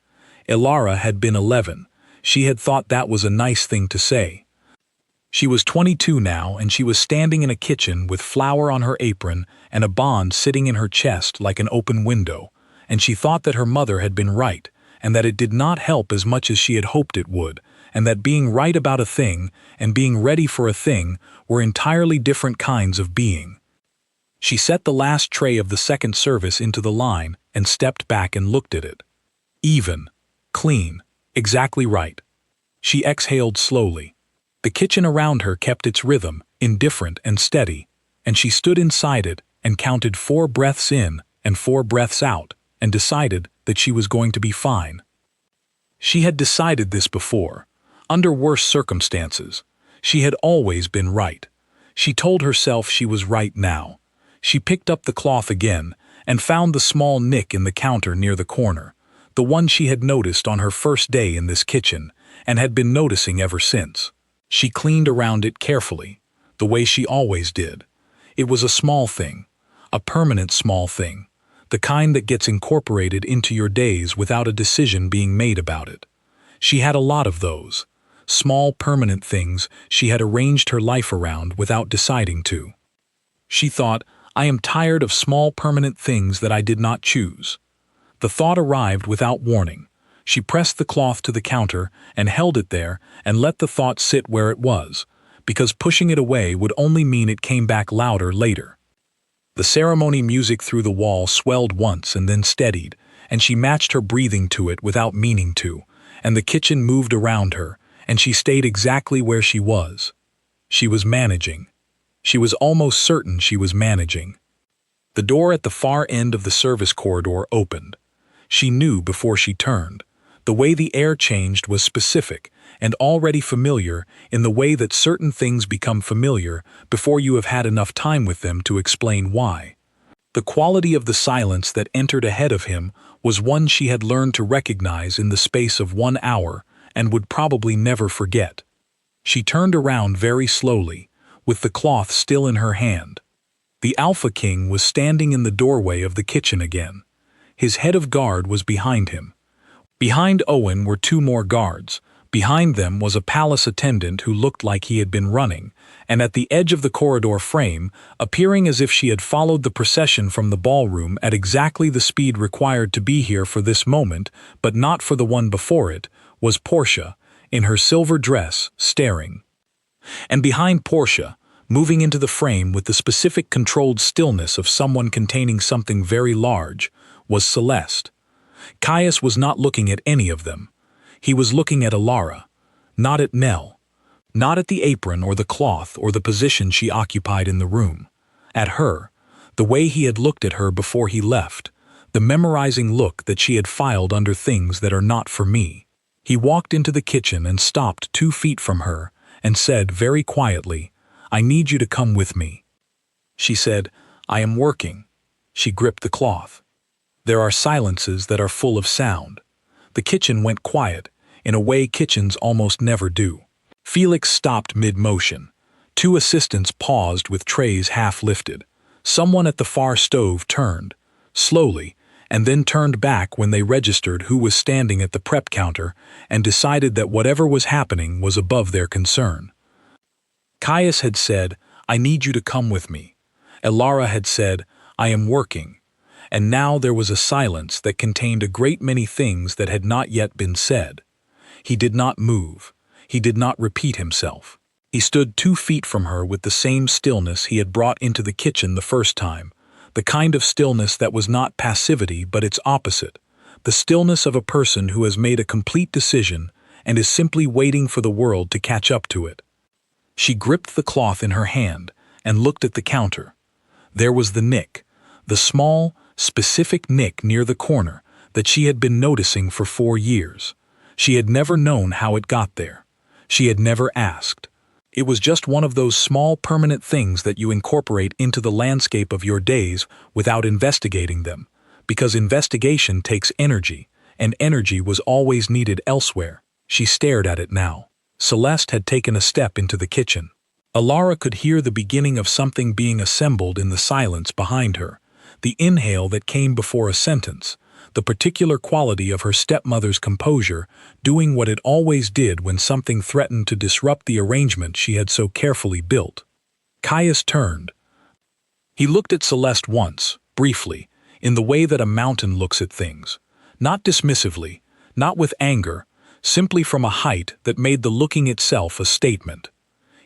Alara had been 11. She had thought that was a nice thing to say. She was 22 now, and she was standing in a kitchen with flour on her apron and a bond sitting in her chest like an open window, and she thought that her mother had been right, and that it did not help as much as she had hoped it would, and that being right about a thing and being ready for a thing were entirely different kinds of being. She set the last tray of the second service into the line and stepped back and looked at it. Even, clean, exactly right. She exhaled slowly. The kitchen around her kept its rhythm, indifferent and steady, and she stood inside it and counted 4 breaths in and 4 breaths out and decided that she was going to be fine. She had decided this before. Under worse circumstances, she had always been right. She told herself she was right now. She picked up the cloth again and found the small nick in the counter near the corner, the one she had noticed on her first day in this kitchen and had been noticing ever since. She cleaned around it carefully, the way she always did. It was a small thing, a permanent small thing, the kind that gets incorporated into your days without a decision being made about it. She had a lot of those, small permanent things she had arranged her life around without deciding to. She thought, I am tired of small permanent things that I did not choose. The thought arrived without warning. She pressed the cloth to the counter and held it there and let the thought sit where it was, because pushing it away would only mean it came back louder later. The ceremony music through the wall swelled once and then steadied, and she matched her breathing to it without meaning to, and the kitchen moved around her, and she stayed exactly where she was. She was managing. She was almost certain she was managing. The door at the far end of the service corridor opened. She knew before she turned. The way the air changed was specific and already familiar in the way that certain things become familiar before you have had enough time with them to explain why. The quality of the silence that entered ahead of him was one she had learned to recognize in the space of 1 hour and would probably never forget. She turned around very slowly, with the cloth still in her hand. The Alpha King was standing in the doorway of the kitchen again. His head of guard was behind him. Behind Owen were 2 more guards. Behind them was a palace attendant who looked like he had been running, and at the edge of the corridor frame, appearing as if she had followed the procession from the ballroom at exactly the speed required to be here for this moment, but not for the one before it, was Portia, in her silver dress, staring. And behind Portia, moving into the frame with the specific controlled stillness of someone containing something very large, was Celeste. Caius was not looking at any of them. He was looking at Alara, not at Nell, not at the apron or the cloth or the position she occupied in the room. At her, the way he had looked at her before he left, the memorizing look that she had filed under things that are not for me. He walked into the kitchen and stopped 2 feet from her and said very quietly, I need you to come with me. She said, I am working. She gripped the cloth. There are silences that are full of sound. The kitchen went quiet, in a way kitchens almost never do. Felix stopped mid-motion. 2 assistants paused with trays half lifted. Someone at the far stove turned, slowly, and then turned back when they registered who was standing at the prep counter and decided that whatever was happening was above their concern. Caius had said, I need you to come with me. Alara had said, I am working. And now there was a silence that contained a great many things that had not yet been said. He did not move. He did not repeat himself. He stood 2 feet from her with the same stillness he had brought into the kitchen the first time, the kind of stillness that was not passivity but its opposite, the stillness of a person who has made a complete decision and is simply waiting for the world to catch up to it. She gripped the cloth in her hand and looked at the counter. There was the nick, the small, specific nick near the corner that she had been noticing for 4 years. She had never known how it got there. She had never asked. It was just one of those small permanent things that you incorporate into the landscape of your days without investigating them, because investigation takes energy, and energy was always needed elsewhere. She stared at it now. Celeste had taken a step into the kitchen. Alara could hear the beginning of something being assembled in the silence behind her, the inhale that came before a sentence, the particular quality of her stepmother's composure, doing what it always did when something threatened to disrupt the arrangement she had so carefully built. Caius turned. He looked at Celeste once, briefly, in the way that a mountain looks at things, not dismissively, not with anger, simply from a height that made the looking itself a statement.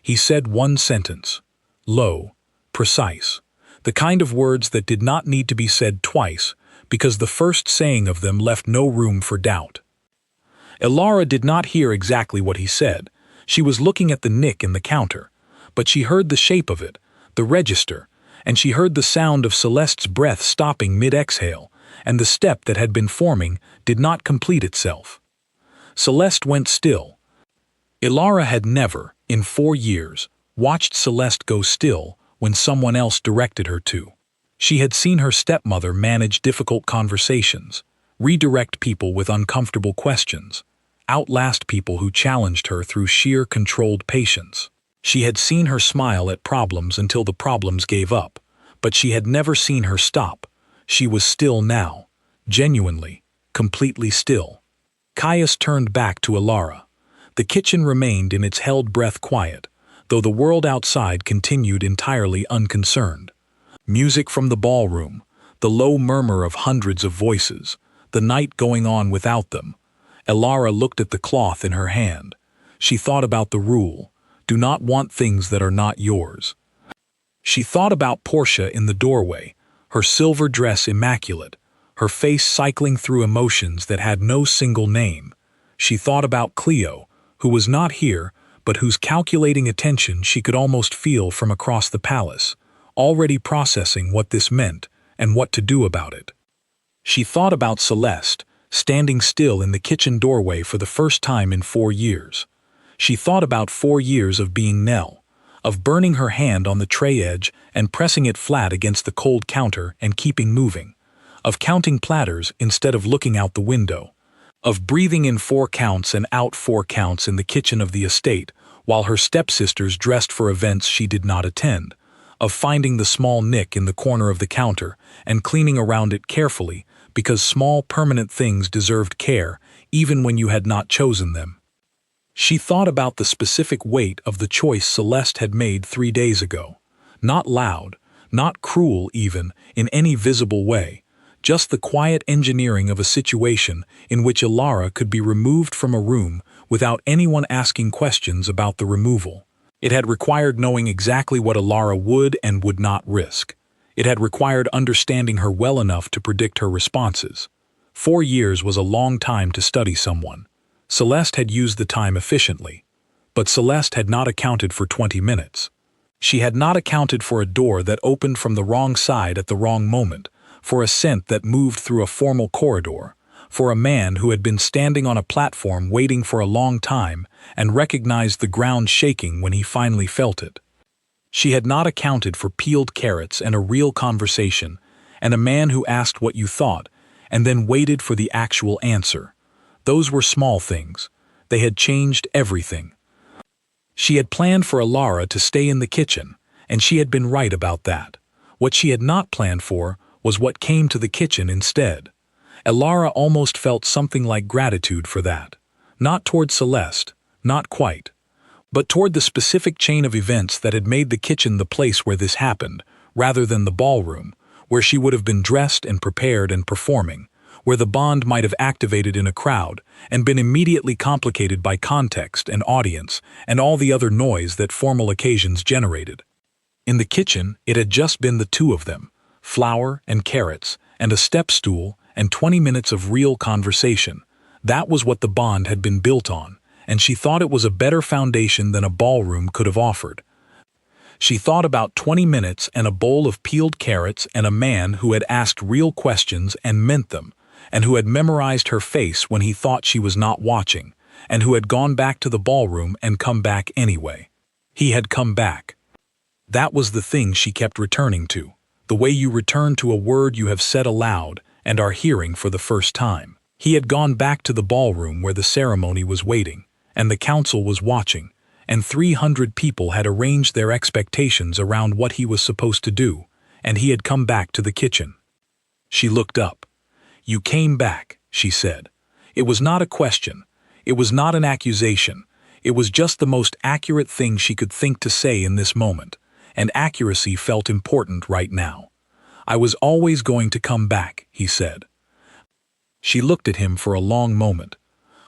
He said one sentence, low, precise, the kind of words that did not need to be said twice, because the first saying of them left no room for doubt. Alara did not hear exactly what he said. She was looking at the nick in the counter, but she heard the shape of it, the register, and she heard the sound of Celeste's breath stopping mid-exhale, and the step that had been forming did not complete itself. Celeste went still. Ilara had never, in 4 years, watched Celeste go still when someone else directed her to. She had seen her stepmother manage difficult conversations, redirect people with uncomfortable questions, outlast people who challenged her through sheer controlled patience. She had seen her smile at problems until the problems gave up, but she had never seen her stop. She was still now, genuinely, completely still. Caius turned back to Ilara. The kitchen remained in its held breath quiet, though the world outside continued entirely unconcerned. Music from the ballroom, the low murmur of hundreds of voices, the night going on without them. Ilara looked at the cloth in her hand. She thought about the rule, do not want things that are not yours. She thought about Portia in the doorway, her silver dress immaculate, her face cycling through emotions that had no single name. She thought about Cleo, who was not here, but whose calculating attention she could almost feel from across the palace, already processing what this meant and what to do about it. She thought about Celeste, standing still in the kitchen doorway for the first time in 4 years. She thought about 4 years of being Nell, of burning her hand on the tray edge and pressing it flat against the cold counter and keeping moving, of counting platters instead of looking out the window, of breathing in 4 counts and out 4 counts in the kitchen of the estate while her stepsisters dressed for events she did not attend, of finding the small nick in the corner of the counter and cleaning around it carefully because small permanent things deserved care even when you had not chosen them. She thought about the specific weight of the choice Celeste had made 3 days ago. Not loud, not cruel even, in any visible way, just the quiet engineering of a situation in which Ilara could be removed from a room without anyone asking questions about the removal. It had required knowing exactly what Ilara would and would not risk. It had required understanding her well enough to predict her responses. 4 years was a long time to study someone. Celeste had used the time efficiently, but Celeste had not accounted for 20 minutes. She had not accounted for a door that opened from the wrong side at the wrong moment, for a scent that moved through a formal corridor, for a man who had been standing on a platform waiting for a long time and recognized the ground shaking when he finally felt it. She had not accounted for peeled carrots and a real conversation, and a man who asked what you thought and then waited for the actual answer. Those were small things. They had changed everything. She had planned for Ilara to stay in the kitchen, and she had been right about that. What she had not planned for was what came to the kitchen instead. Ilara almost felt something like gratitude for that. Not toward Celeste, not quite, but toward the specific chain of events that had made the kitchen the place where this happened, rather than the ballroom, where she would have been dressed and prepared and performing, where the bond might have activated in a crowd and been immediately complicated by context and audience and all the other noise that formal occasions generated. In the kitchen, it had just been the two of them, flour and carrots and a step stool and 20 minutes of real conversation. That was what the bond had been built on, and she thought it was a better foundation than a ballroom could have offered. She thought about 20 minutes and a bowl of peeled carrots and a man who had asked real questions and meant them, and who had memorized her face when he thought she was not watching, and who had gone back to the ballroom and come back anyway. He had come back. That was the thing she kept returning to, the way you return to a word you have said aloud and are hearing for the first time. He had gone back to the ballroom where the ceremony was waiting, and the council was watching, and 300 people had arranged their expectations around what he was supposed to do, and he had come back to the kitchen. She looked up. "You came back," she said. It was not a question. It was not an accusation. It was just the most accurate thing she could think to say in this moment, and accuracy felt important right now. "I was always going to come back," he said. She looked at him for a long moment.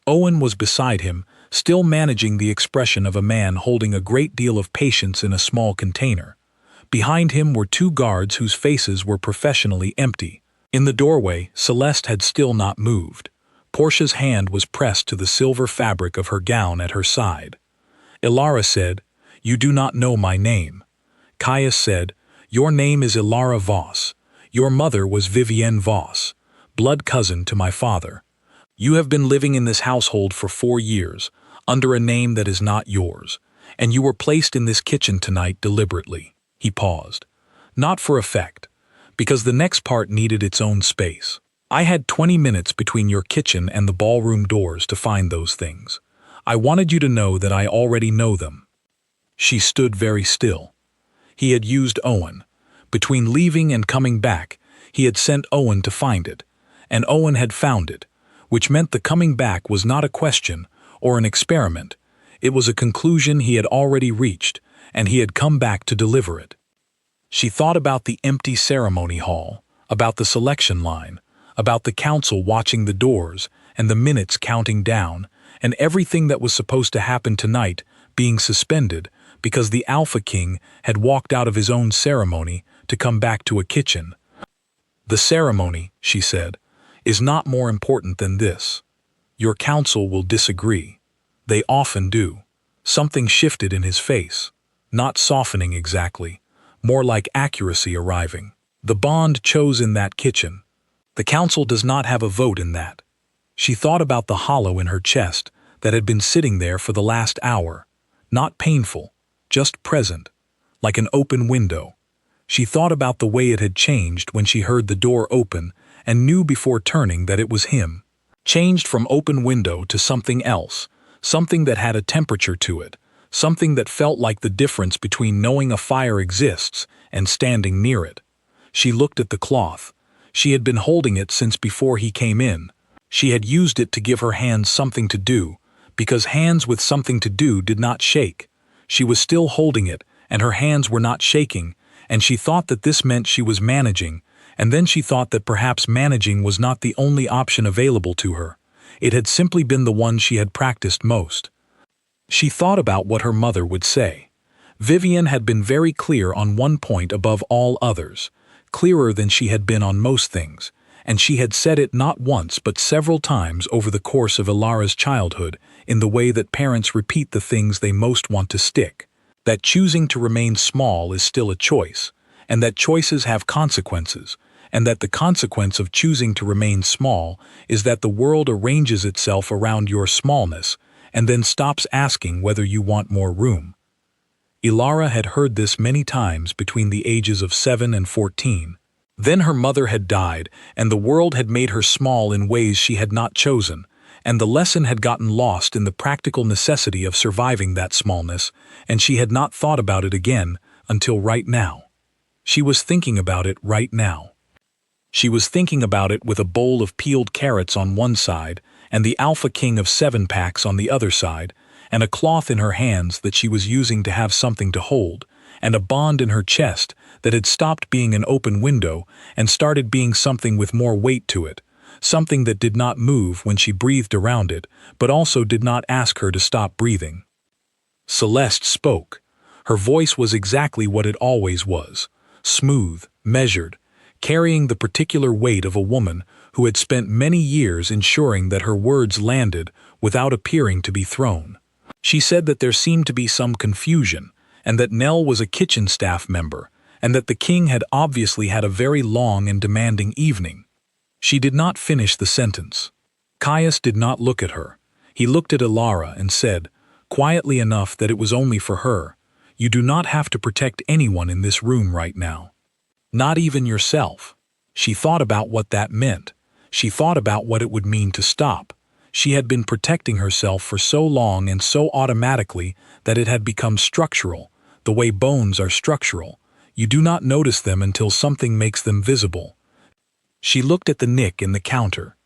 Owen was beside him, still managing the expression of a man holding a great deal of patience in a small container. Behind him were 2 guards whose faces were professionally empty. In the doorway, Celeste had still not moved. Portia's hand was pressed to the silver fabric of her gown at her side. Ilara said, "You do not know my name." Caius said, "Your name is Ilara Voss. Your mother was Vivienne Voss, blood cousin to my father. You have been living in this household for 4 years. under a name that is not yours, and you were placed in this kitchen tonight deliberately." He paused. "Not for effect, because the next part needed its own space. I had 20 minutes between your kitchen and the ballroom doors to find those things. I wanted you to know that I already know them." She stood very still. He had used Owen. Between leaving and coming back, he had sent Owen to find it, and Owen had found it, which meant the coming back was not a question or an experiment. It was a conclusion he had already reached, and he had come back to deliver it. She thought about the empty ceremony hall, about the selection line, about the council watching the doors and the minutes counting down, and everything that was supposed to happen tonight being suspended because the Alpha King had walked out of his own ceremony to come back to a kitchen. "The ceremony," she said, "is not more important than this. Your council will disagree. They often do." Something shifted in his face, not softening exactly, more like accuracy arriving. "The bond chose in that kitchen. The council does not have a vote in that." She thought about the hollow in her chest that had been sitting there for the last hour, not painful, just present, like an open window. She thought about the way it had changed when she heard the door open and knew before turning that it was him. Changed from open window to something else, something that had a temperature to it, something that felt like the difference between knowing a fire exists and standing near it. She looked at the cloth. She had been holding it since before he came in. She had used it to give her hands something to do, because hands with something to do did not shake. She was still holding it, and her hands were not shaking, and she thought that this meant she was managing, and then she thought that perhaps managing was not the only option available to her. It had simply been the one she had practiced most. She thought about what her mother would say. Vivian had been very clear on one point above all others, clearer than she had been on most things, and she had said it not once but several times over the course of Ilara's childhood in the way that parents repeat the things they most want to stick, that choosing to remain small is still a choice, and that choices have consequences, and that the consequence of choosing to remain small is that the world arranges itself around your smallness and then stops asking whether you want more room. Ilara had heard this many times between the ages of 7 and 14. Then her mother had died, and the world had made her small in ways she had not chosen, and the lesson had gotten lost in the practical necessity of surviving that smallness, and she had not thought about it again until right now. She was thinking about it right now. She was thinking about it with a bowl of peeled carrots on one side and the Alpha King of 7 packs on the other side, and a cloth in her hands that she was using to have something to hold, and a bond in her chest that had stopped being an open window and started being something with more weight to it, something that did not move when she breathed around it, but also did not ask her to stop breathing. Celeste spoke. Her voice was exactly what it always was, smooth, measured, carrying the particular weight of a woman who had spent many years ensuring that her words landed without appearing to be thrown. She said that there seemed to be some confusion, and that Nell was a kitchen staff member, and that the king had obviously had a very long and demanding evening. She did not finish the sentence. Caius did not look at her. He looked at Ilara and said, quietly enough that it was only for her, "You do not have to protect anyone in this room right now. Not even yourself." She thought about what that meant. She thought about what it would mean to stop. She had been protecting herself for so long and so automatically that it had become structural, the way bones are structural. You do not notice them until something makes them visible. She looked at the nick in the counter.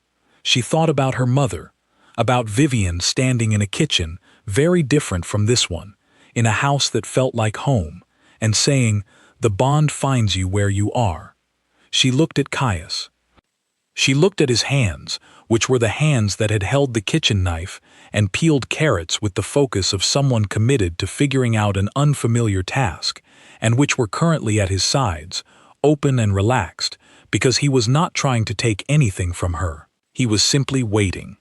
She thought about her mother, about Vivian standing in a kitchen very different from this one, in a house that felt like home, and saying, "The bond finds you where you are." She looked at Caius. She looked at his hands, which were the hands that had held the kitchen knife and peeled carrots with the focus of someone committed to figuring out an unfamiliar task, and which were currently at his sides, open and relaxed, because he was not trying to take anything from her. He was simply waiting.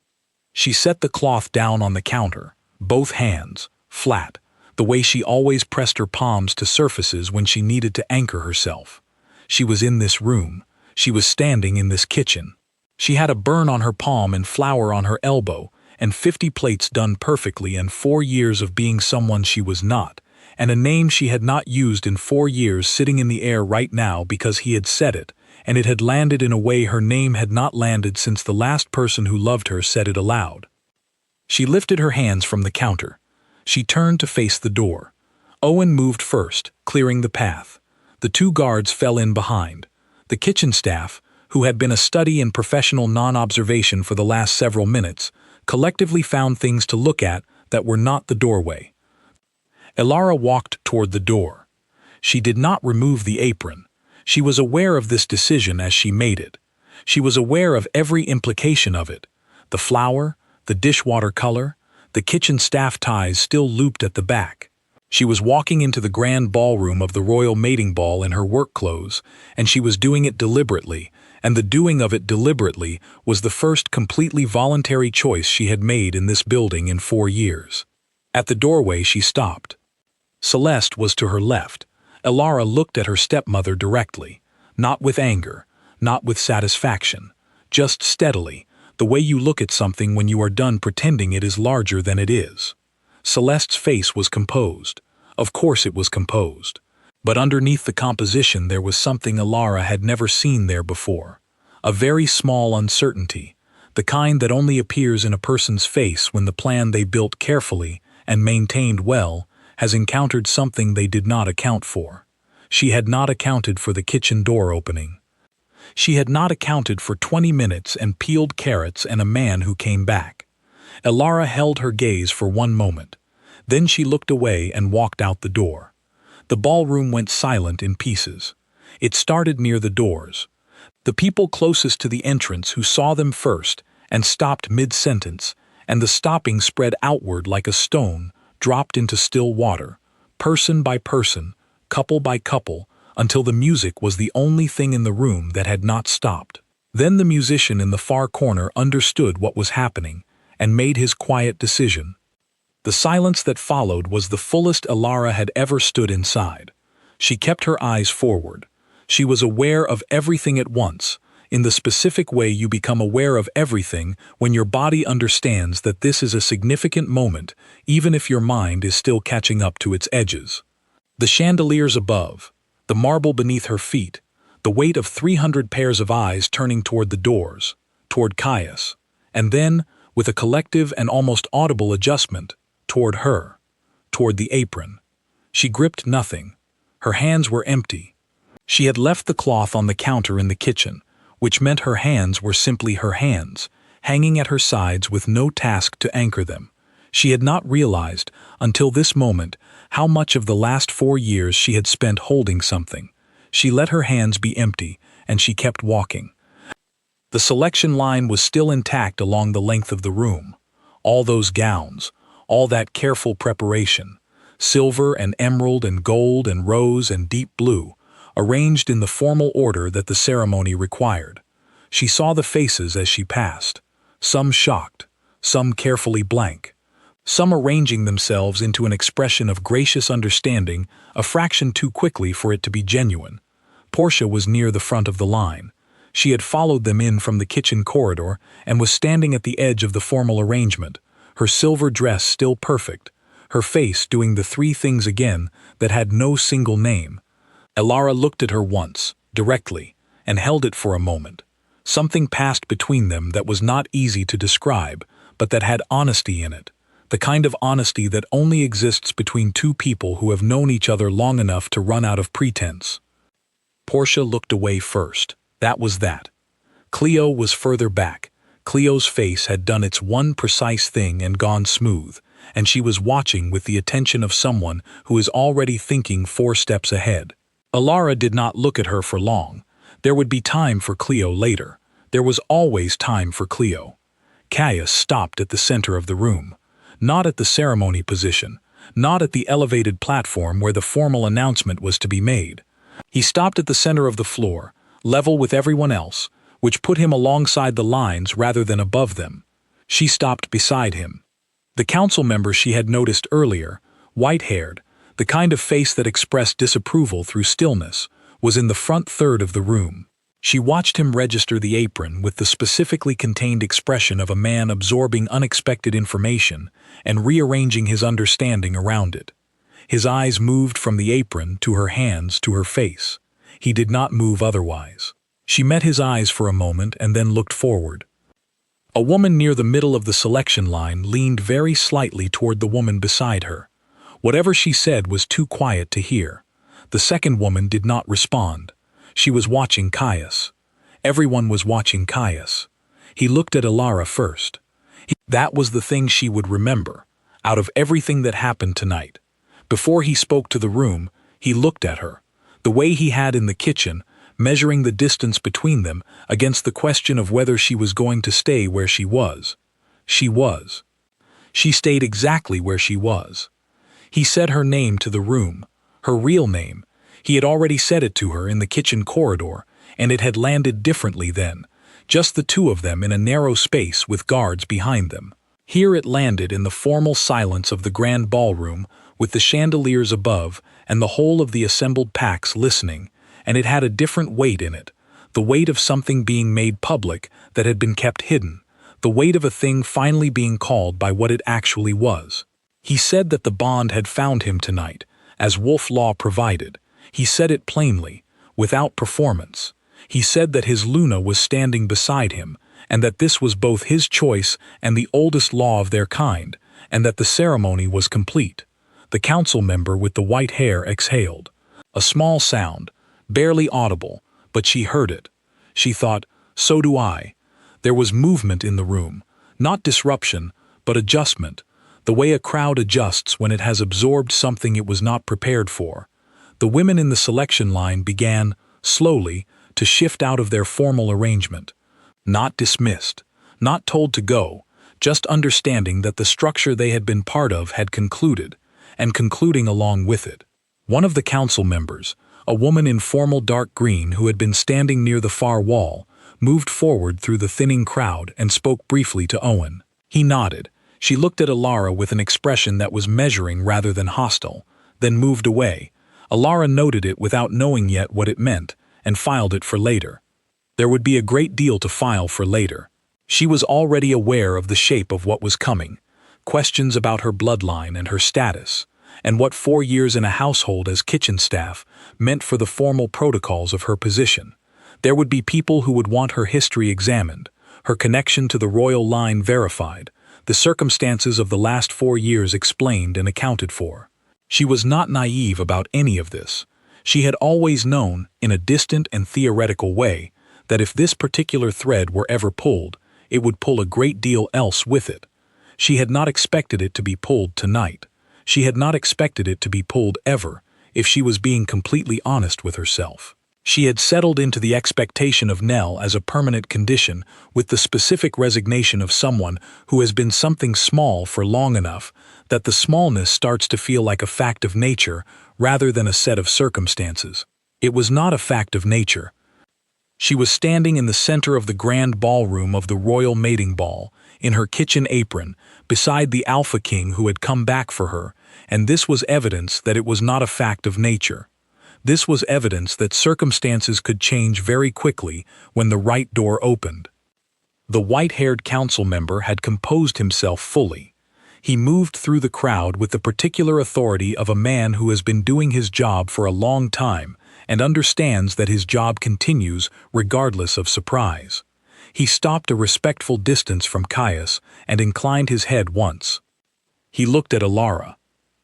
She set the cloth down on the counter, both hands, flat, the way she always pressed her palms to surfaces when she needed to anchor herself. She was in this room. She was standing in this kitchen. She had a burn on her palm and flour on her elbow, and 50 plates done perfectly, and 4 years of being someone she was not, and a name she had not used in 4 years sitting in the air right now because he had said it, and it had landed in a way her name had not landed since the last person who loved her said it aloud. She lifted her hands from the counter. She turned to face the door. Owen moved first, clearing the path. The 2 guards fell in behind. The kitchen staff, who had been a study in professional non-observation for the last several minutes, collectively found things to look at that were not the doorway. Elara walked toward the door. She did not remove the apron. She was aware of this decision as she made it. She was aware of every implication of it. The flour, the dishwater color, the kitchen staff ties still looped at the back. She was walking into the grand ballroom of the royal mating ball in her work clothes, and she was doing it deliberately, and the doing of it deliberately was the first completely voluntary choice she had made in this building in 4 years. At the doorway she stopped. Celeste was to her left. Elara looked at her stepmother directly, not with anger, not with satisfaction, just steadily, the way you look at something when you are done pretending it is larger than it is. Celeste's face was composed. Of course it was composed. But underneath the composition there was something Elara had never seen there before. A very small uncertainty, the kind that only appears in a person's face when the plan they built carefully and maintained well has encountered something they did not account for. She had not accounted for the kitchen door opening. She had not accounted for 20 minutes and peeled carrots and a man who came back. Elara held her gaze for one moment. Then she looked away and walked out the door. The ballroom went silent in pieces. It started near the doors. The people closest to the entrance who saw them first and stopped mid-sentence, and the stopping spread outward like a stone, dropped into still water, person by person, couple by couple, until the music was the only thing in the room that had not stopped. Then the musician in the far corner understood what was happening and made his quiet decision. The silence that followed was the fullest Elara had ever stood inside. She kept her eyes forward. She was aware of everything at once, in the specific way you become aware of everything when your body understands that this is a significant moment, even if your mind is still catching up to its edges. The chandeliers above, the marble beneath her feet, the weight of 300 pairs of eyes turning toward the doors, toward Caius, and then, with a collective and almost audible adjustment, toward her, toward the apron. She gripped nothing. Her hands were empty. She had left the cloth on the counter in the kitchen, which meant her hands were simply her hands, hanging at her sides with no task to anchor them. She had not realized, until this moment, how much of the last 4 years she had spent holding something. She let her hands be empty, and she kept walking. The selection line was still intact along the length of the room. All those gowns, all that careful preparation, silver and emerald and gold and rose and deep blue, arranged in the formal order that the ceremony required. She saw the faces as she passed, some shocked, some carefully blank, some arranging themselves into an expression of gracious understanding a fraction too quickly for it to be genuine. Portia was near the front of the line. She had followed them in from the kitchen corridor and was standing at the edge of the formal arrangement, her silver dress still perfect, her face doing the 3 things again that had no single name. Elara looked at her once, directly, and held it for a moment. Something passed between them that was not easy to describe, but that had honesty in it, the kind of honesty that only exists between 2 people who have known each other long enough to run out of pretense. Portia looked away first. That was that. Cleo was further back. Cleo's face had done its one precise thing and gone smooth, and she was watching with the attention of someone who is already thinking 4 steps ahead. Elara did not look at her for long. There would be time for Cleo later. There was always time for Cleo. Caius stopped at the center of the room. Not at the ceremony position, not at the elevated platform where the formal announcement was to be made. He stopped at the center of the floor, level with everyone else, which put him alongside the lines rather than above them. She stopped beside him. The council member she had noticed earlier, white-haired, the kind of face that expressed disapproval through stillness, was in the front third of the room. She watched him register the apron with the specifically contained expression of a man absorbing unexpected information and rearranging his understanding around it. His eyes moved from the apron to her hands to her face. He did not move otherwise. She met his eyes for a moment and then looked forward. A woman near the middle of the selection line leaned very slightly toward the woman beside her. Whatever she said was too quiet to hear. The second woman did not respond. She was watching Caius. Everyone was watching Caius. He looked at Alara first. That was the thing she would remember, out of everything that happened tonight. Before he spoke to the room, he looked at her, the way he had in the kitchen, measuring the distance between them against the question of whether she was going to stay where she was. She was. She stayed exactly where she was. He said her name to the room, her real name. He had already said it to her in the kitchen corridor, and it had landed differently then, just the two of them in a narrow space with guards behind them. Here it landed in the formal silence of the grand ballroom, with the chandeliers above and the whole of the assembled packs listening, and it had a different weight in it, the weight of something being made public that had been kept hidden, the weight of a thing finally being called by what it actually was. He said that the bond had found him tonight, as Wolf Law provided. He said it plainly, without performance. He said that his Luna was standing beside him, and that this was both his choice and the oldest law of their kind, and that the ceremony was complete. The council member with the white hair exhaled. A small sound, barely audible, but she heard it. She thought, so do I. There was movement in the room, not disruption, but adjustment, the way a crowd adjusts when it has absorbed something it was not prepared for. The women in the selection line began, slowly, to shift out of their formal arrangement. Not dismissed, not told to go, just understanding that the structure they had been part of had concluded, and concluding along with it. One of the council members, a woman in formal dark green who had been standing near the far wall, moved forward through the thinning crowd and spoke briefly to Owen. He nodded. She looked at Alara with an expression that was measuring rather than hostile, then moved away. Alara noted it without knowing yet what it meant, and filed it for later. There would be a great deal to file for later. She was already aware of the shape of what was coming, questions about her bloodline and her status, and what 4 years in a household as kitchen staff meant for the formal protocols of her position. There would be people who would want her history examined, her connection to the royal line verified, the circumstances of the last 4 years explained and accounted for. She was not naive about any of this. She had always known, in a distant and theoretical way, that if this particular thread were ever pulled, it would pull a great deal else with it. She had not expected it to be pulled tonight. She had not expected it to be pulled ever, if she was being completely honest with herself. She had settled into the expectation of Nell as a permanent condition with the specific resignation of someone who has been something small for long enough that the smallness starts to feel like a fact of nature rather than a set of circumstances. It was not a fact of nature. She was standing in the center of the grand ballroom of the royal mating ball, in her kitchen apron, beside the Alpha King who had come back for her, and this was evidence that it was not a fact of nature. This was evidence that circumstances could change very quickly when the right door opened. The white-haired council member had composed himself fully. He moved through the crowd with the particular authority of a man who has been doing his job for a long time and understands that his job continues regardless of surprise. He stopped a respectful distance from Caius and inclined his head once. He looked at Alara.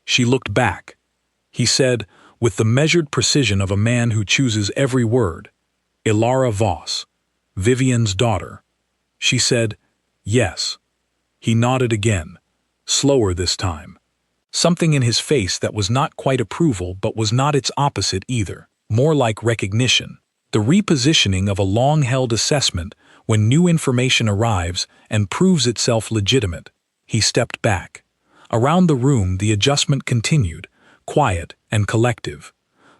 She looked back. He said, with the measured precision of a man who chooses every word, "Ilara Voss, Vivian's daughter." She said, "Yes." He nodded again, slower this time. Something in his face that was not quite approval but was not its opposite either, more like recognition. The repositioning of a long-held assessment when new information arrives and proves itself legitimate. He stepped back. Around the room the adjustment continued, quiet and collective.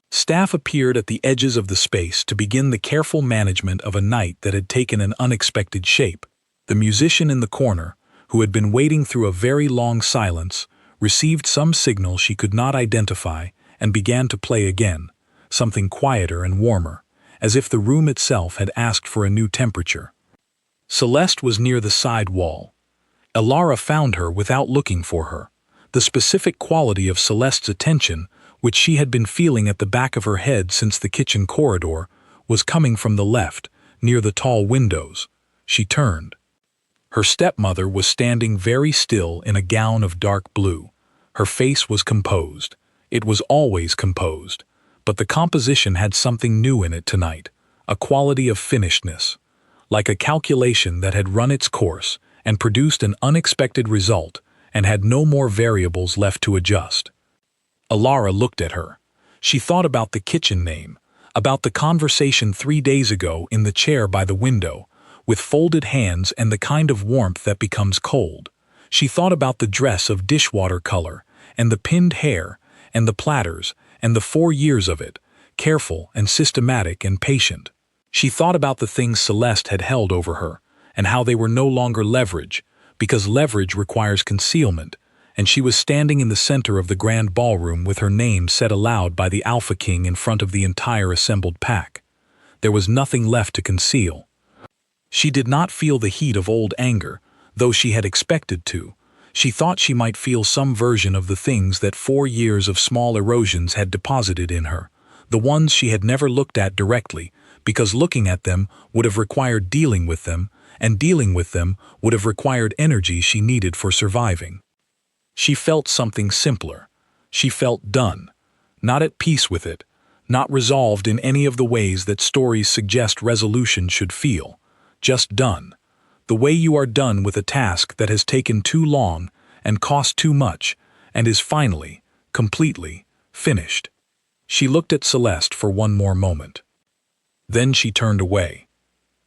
Staff appeared at the edges of the space to begin the careful management of a night that had taken an unexpected shape. The musician in the corner, who had been waiting through a very long silence, received some signal she could not identify and began to play again, something quieter and warmer, as if the room itself had asked for a new temperature. Celeste was near the side wall. Alara found her without looking for her. The specific quality of Celeste's attention, which she had been feeling at the back of her head since the kitchen corridor, was coming from the left, near the tall windows. She turned. Her stepmother was standing very still in a gown of dark blue. Her face was composed. It was always composed. But the composition had something new in it tonight, a quality of finishedness, like a calculation that had run its course and produced an unexpected result and had no more variables left to adjust. Alara looked at her. She thought about the kitchen name, about the conversation 3 days ago in the chair by the window, with folded hands and the kind of warmth that becomes cold. She thought about the dress of dishwater color, and the pinned hair, and the platters, and the 4 years of it, careful and systematic and patient. She thought about the things Celeste had held over her, and how they were no longer leverage, because leverage requires concealment, and she was standing in the center of the grand ballroom with her name said aloud by the Alpha King in front of the entire assembled pack. There was nothing left to conceal. She did not feel the heat of old anger, though she had expected to. She thought she might feel some version of the things that 4 years of small erosions had deposited in her, the ones she had never looked at directly, because looking at them would have required dealing with them, and dealing with them would have required energy she needed for surviving. She felt something simpler. She felt done, not at peace with it, not resolved in any of the ways that stories suggest resolution should feel, just done. The way you are done with a task that has taken too long and cost too much and is finally, completely, finished. She looked at Celeste for one more moment. Then she turned away.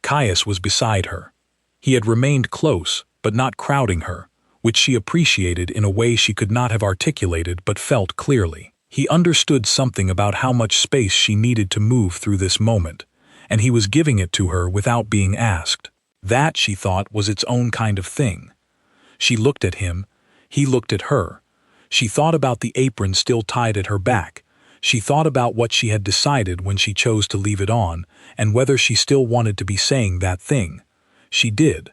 Caius was beside her. He had remained close, but not crowding her, which she appreciated in a way she could not have articulated but felt clearly. He understood something about how much space she needed to move through this moment, and he was giving it to her without being asked. That, she thought, was its own kind of thing. She looked at him. He looked at her. She thought about the apron still tied at her back. She thought about what she had decided when she chose to leave it on, and whether she still wanted to be saying that thing. She did.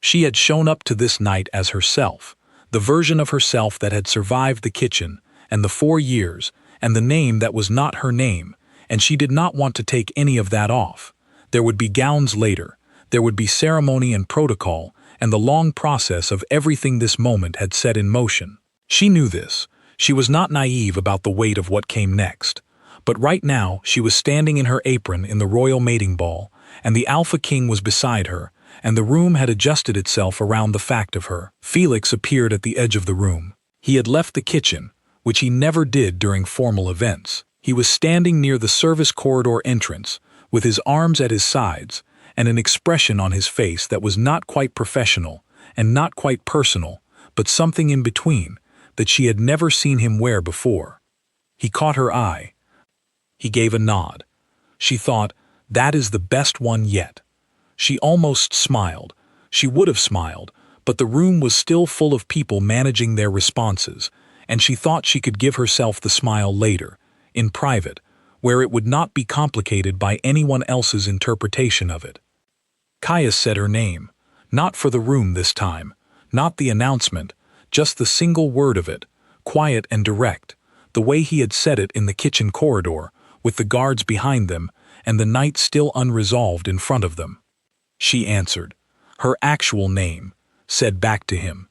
She had shown up to this night as herself, the version of herself that had survived the kitchen, and the 4 years, and the name that was not her name, and she did not want to take any of that off. There would be gowns later. There would be ceremony and protocol, and the long process of everything this moment had set in motion. She knew this. She was not naive about the weight of what came next. But right now, she was standing in her apron in the royal mating ball, and the Alpha King was beside her, and the room had adjusted itself around the fact of her. Felix appeared at the edge of the room. He had left the kitchen, which he never did during formal events. He was standing near the service corridor entrance, with his arms at his sides, and an expression on his face that was not quite professional and not quite personal, but something in between, that she had never seen him wear before. He caught her eye. He gave a nod. She thought, that is the best one yet. She almost smiled. She would have smiled, but the room was still full of people managing their responses, and she thought she could give herself the smile later, in private, where it would not be complicated by anyone else's interpretation of it. Caius said her name, not for the room this time, not the announcement, just the single word of it, quiet and direct, the way he had said it in the kitchen corridor, with the guards behind them and the night still unresolved in front of them. She answered, her actual name, said back to him,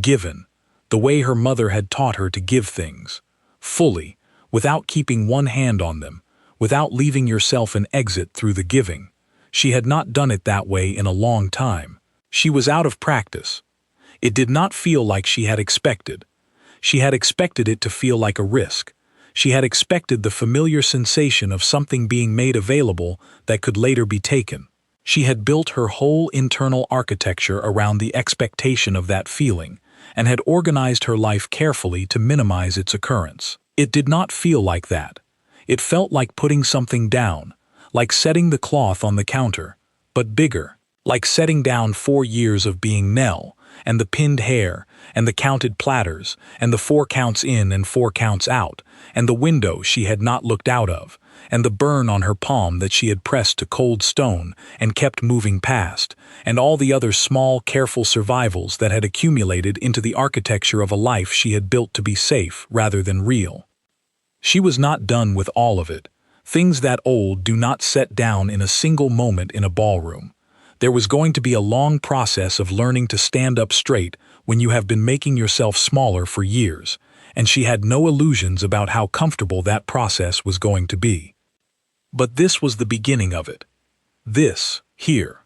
given, the way her mother had taught her to give things, fully, without keeping one hand on them, without leaving yourself an exit through the giving. She had not done it that way in a long time. She was out of practice. It did not feel like she had expected. She had expected it to feel like a risk. She had expected the familiar sensation of something being made available that could later be taken. She had built her whole internal architecture around the expectation of that feeling, and had organized her life carefully to minimize its occurrence. It did not feel like that. It felt like putting something down, like setting the cloth on the counter, but bigger, like setting down 4 years of being Nell, and the pinned hair, and the counted platters, and the 4 counts in and 4 counts out, and the window she had not looked out of, and the burn on her palm that she had pressed to cold stone and kept moving past, and all the other small, careful survivals that had accumulated into the architecture of a life she had built to be safe rather than real. She was not done with all of it. Things that old do not set down in a single moment in a ballroom. There was going to be a long process of learning to stand up straight when you have been making yourself smaller for years, and she had no illusions about how comfortable that process was going to be. But this was the beginning of it. This, here.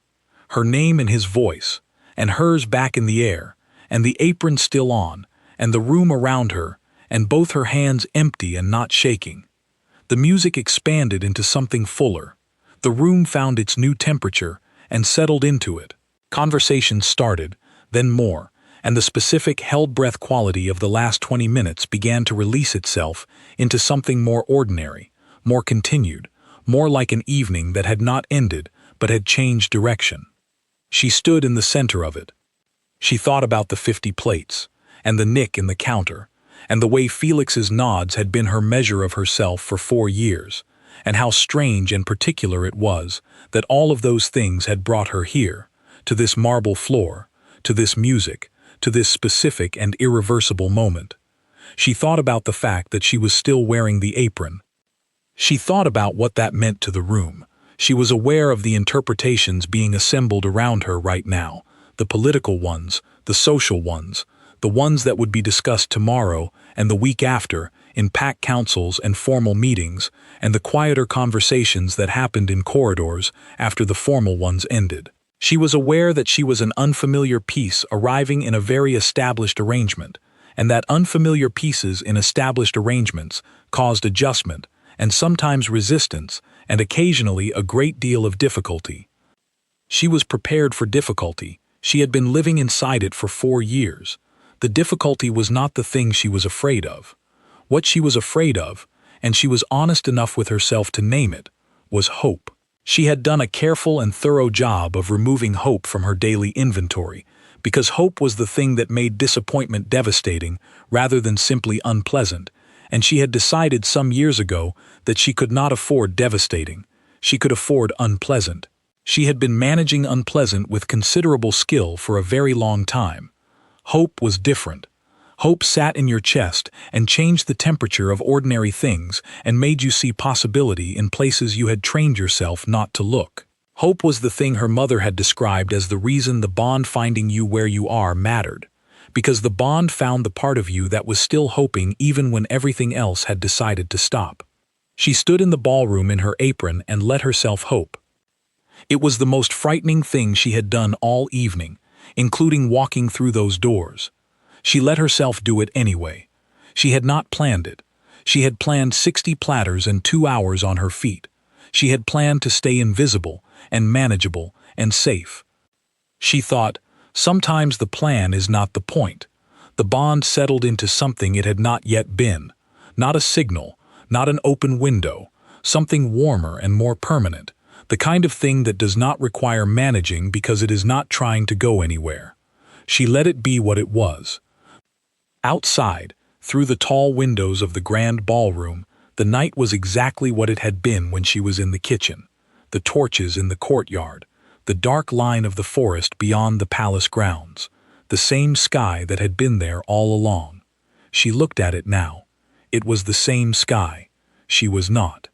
Her name in his voice, and hers back in the air, and the apron still on, and the room around her, and both her hands empty and not shaking. The music expanded into something fuller. The room found its new temperature and settled into it. Conversations started, then more, and the specific held-breath quality of the last 20 minutes began to release itself into something more ordinary, more continued, more like an evening that had not ended but had changed direction. She stood in the center of it. She thought about the 50 plates, and the nick in the counter, and the way Felix's nods had been her measure of herself for 4 years, and how strange and particular it was that all of those things had brought her here, to this marble floor, to this music, to this specific and irreversible moment. She thought about the fact that she was still wearing the apron. She thought about what that meant to the room. She was aware of the interpretations being assembled around her right now, the political ones, the social ones, the ones that would be discussed tomorrow and the week after in packed councils and formal meetings, and the quieter conversations that happened in corridors after the formal ones ended. She was aware that she was an unfamiliar piece arriving in a very established arrangement, and that unfamiliar pieces in established arrangements caused adjustment, and sometimes resistance, and occasionally a great deal of difficulty. She was prepared for difficulty. She had been living inside it for 4 years. The difficulty was not the thing she was afraid of. What she was afraid of, and she was honest enough with herself to name it, was hope. She had done a careful and thorough job of removing hope from her daily inventory, because hope was the thing that made disappointment devastating rather than simply unpleasant, and she had decided some years ago that she could not afford devastating. She could afford unpleasant. She had been managing unpleasant with considerable skill for a very long time. Hope was different. Hope sat in your chest and changed the temperature of ordinary things and made you see possibility in places you had trained yourself not to look. Hope was the thing her mother had described as the reason the bond finding you where you are mattered, because the bond found the part of you that was still hoping even when everything else had decided to stop. She stood in the ballroom in her apron and let herself hope. It was the most frightening thing she had done all evening, including walking through those doors. She let herself do it anyway. She had not planned it. She had planned 60 platters and 2 hours on her feet. She had planned to stay invisible and manageable and safe. She thought, sometimes the plan is not the point. The bond settled into something it had not yet been. Not a signal, not an open window, something warmer and more permanent. The kind of thing that does not require managing because it is not trying to go anywhere. She let it be what it was. Outside, through the tall windows of the grand ballroom, the night was exactly what it had been when she was in the kitchen. The torches in the courtyard, the dark line of the forest beyond the palace grounds, the same sky that had been there all along. She looked at it now. It was the same sky. She was not.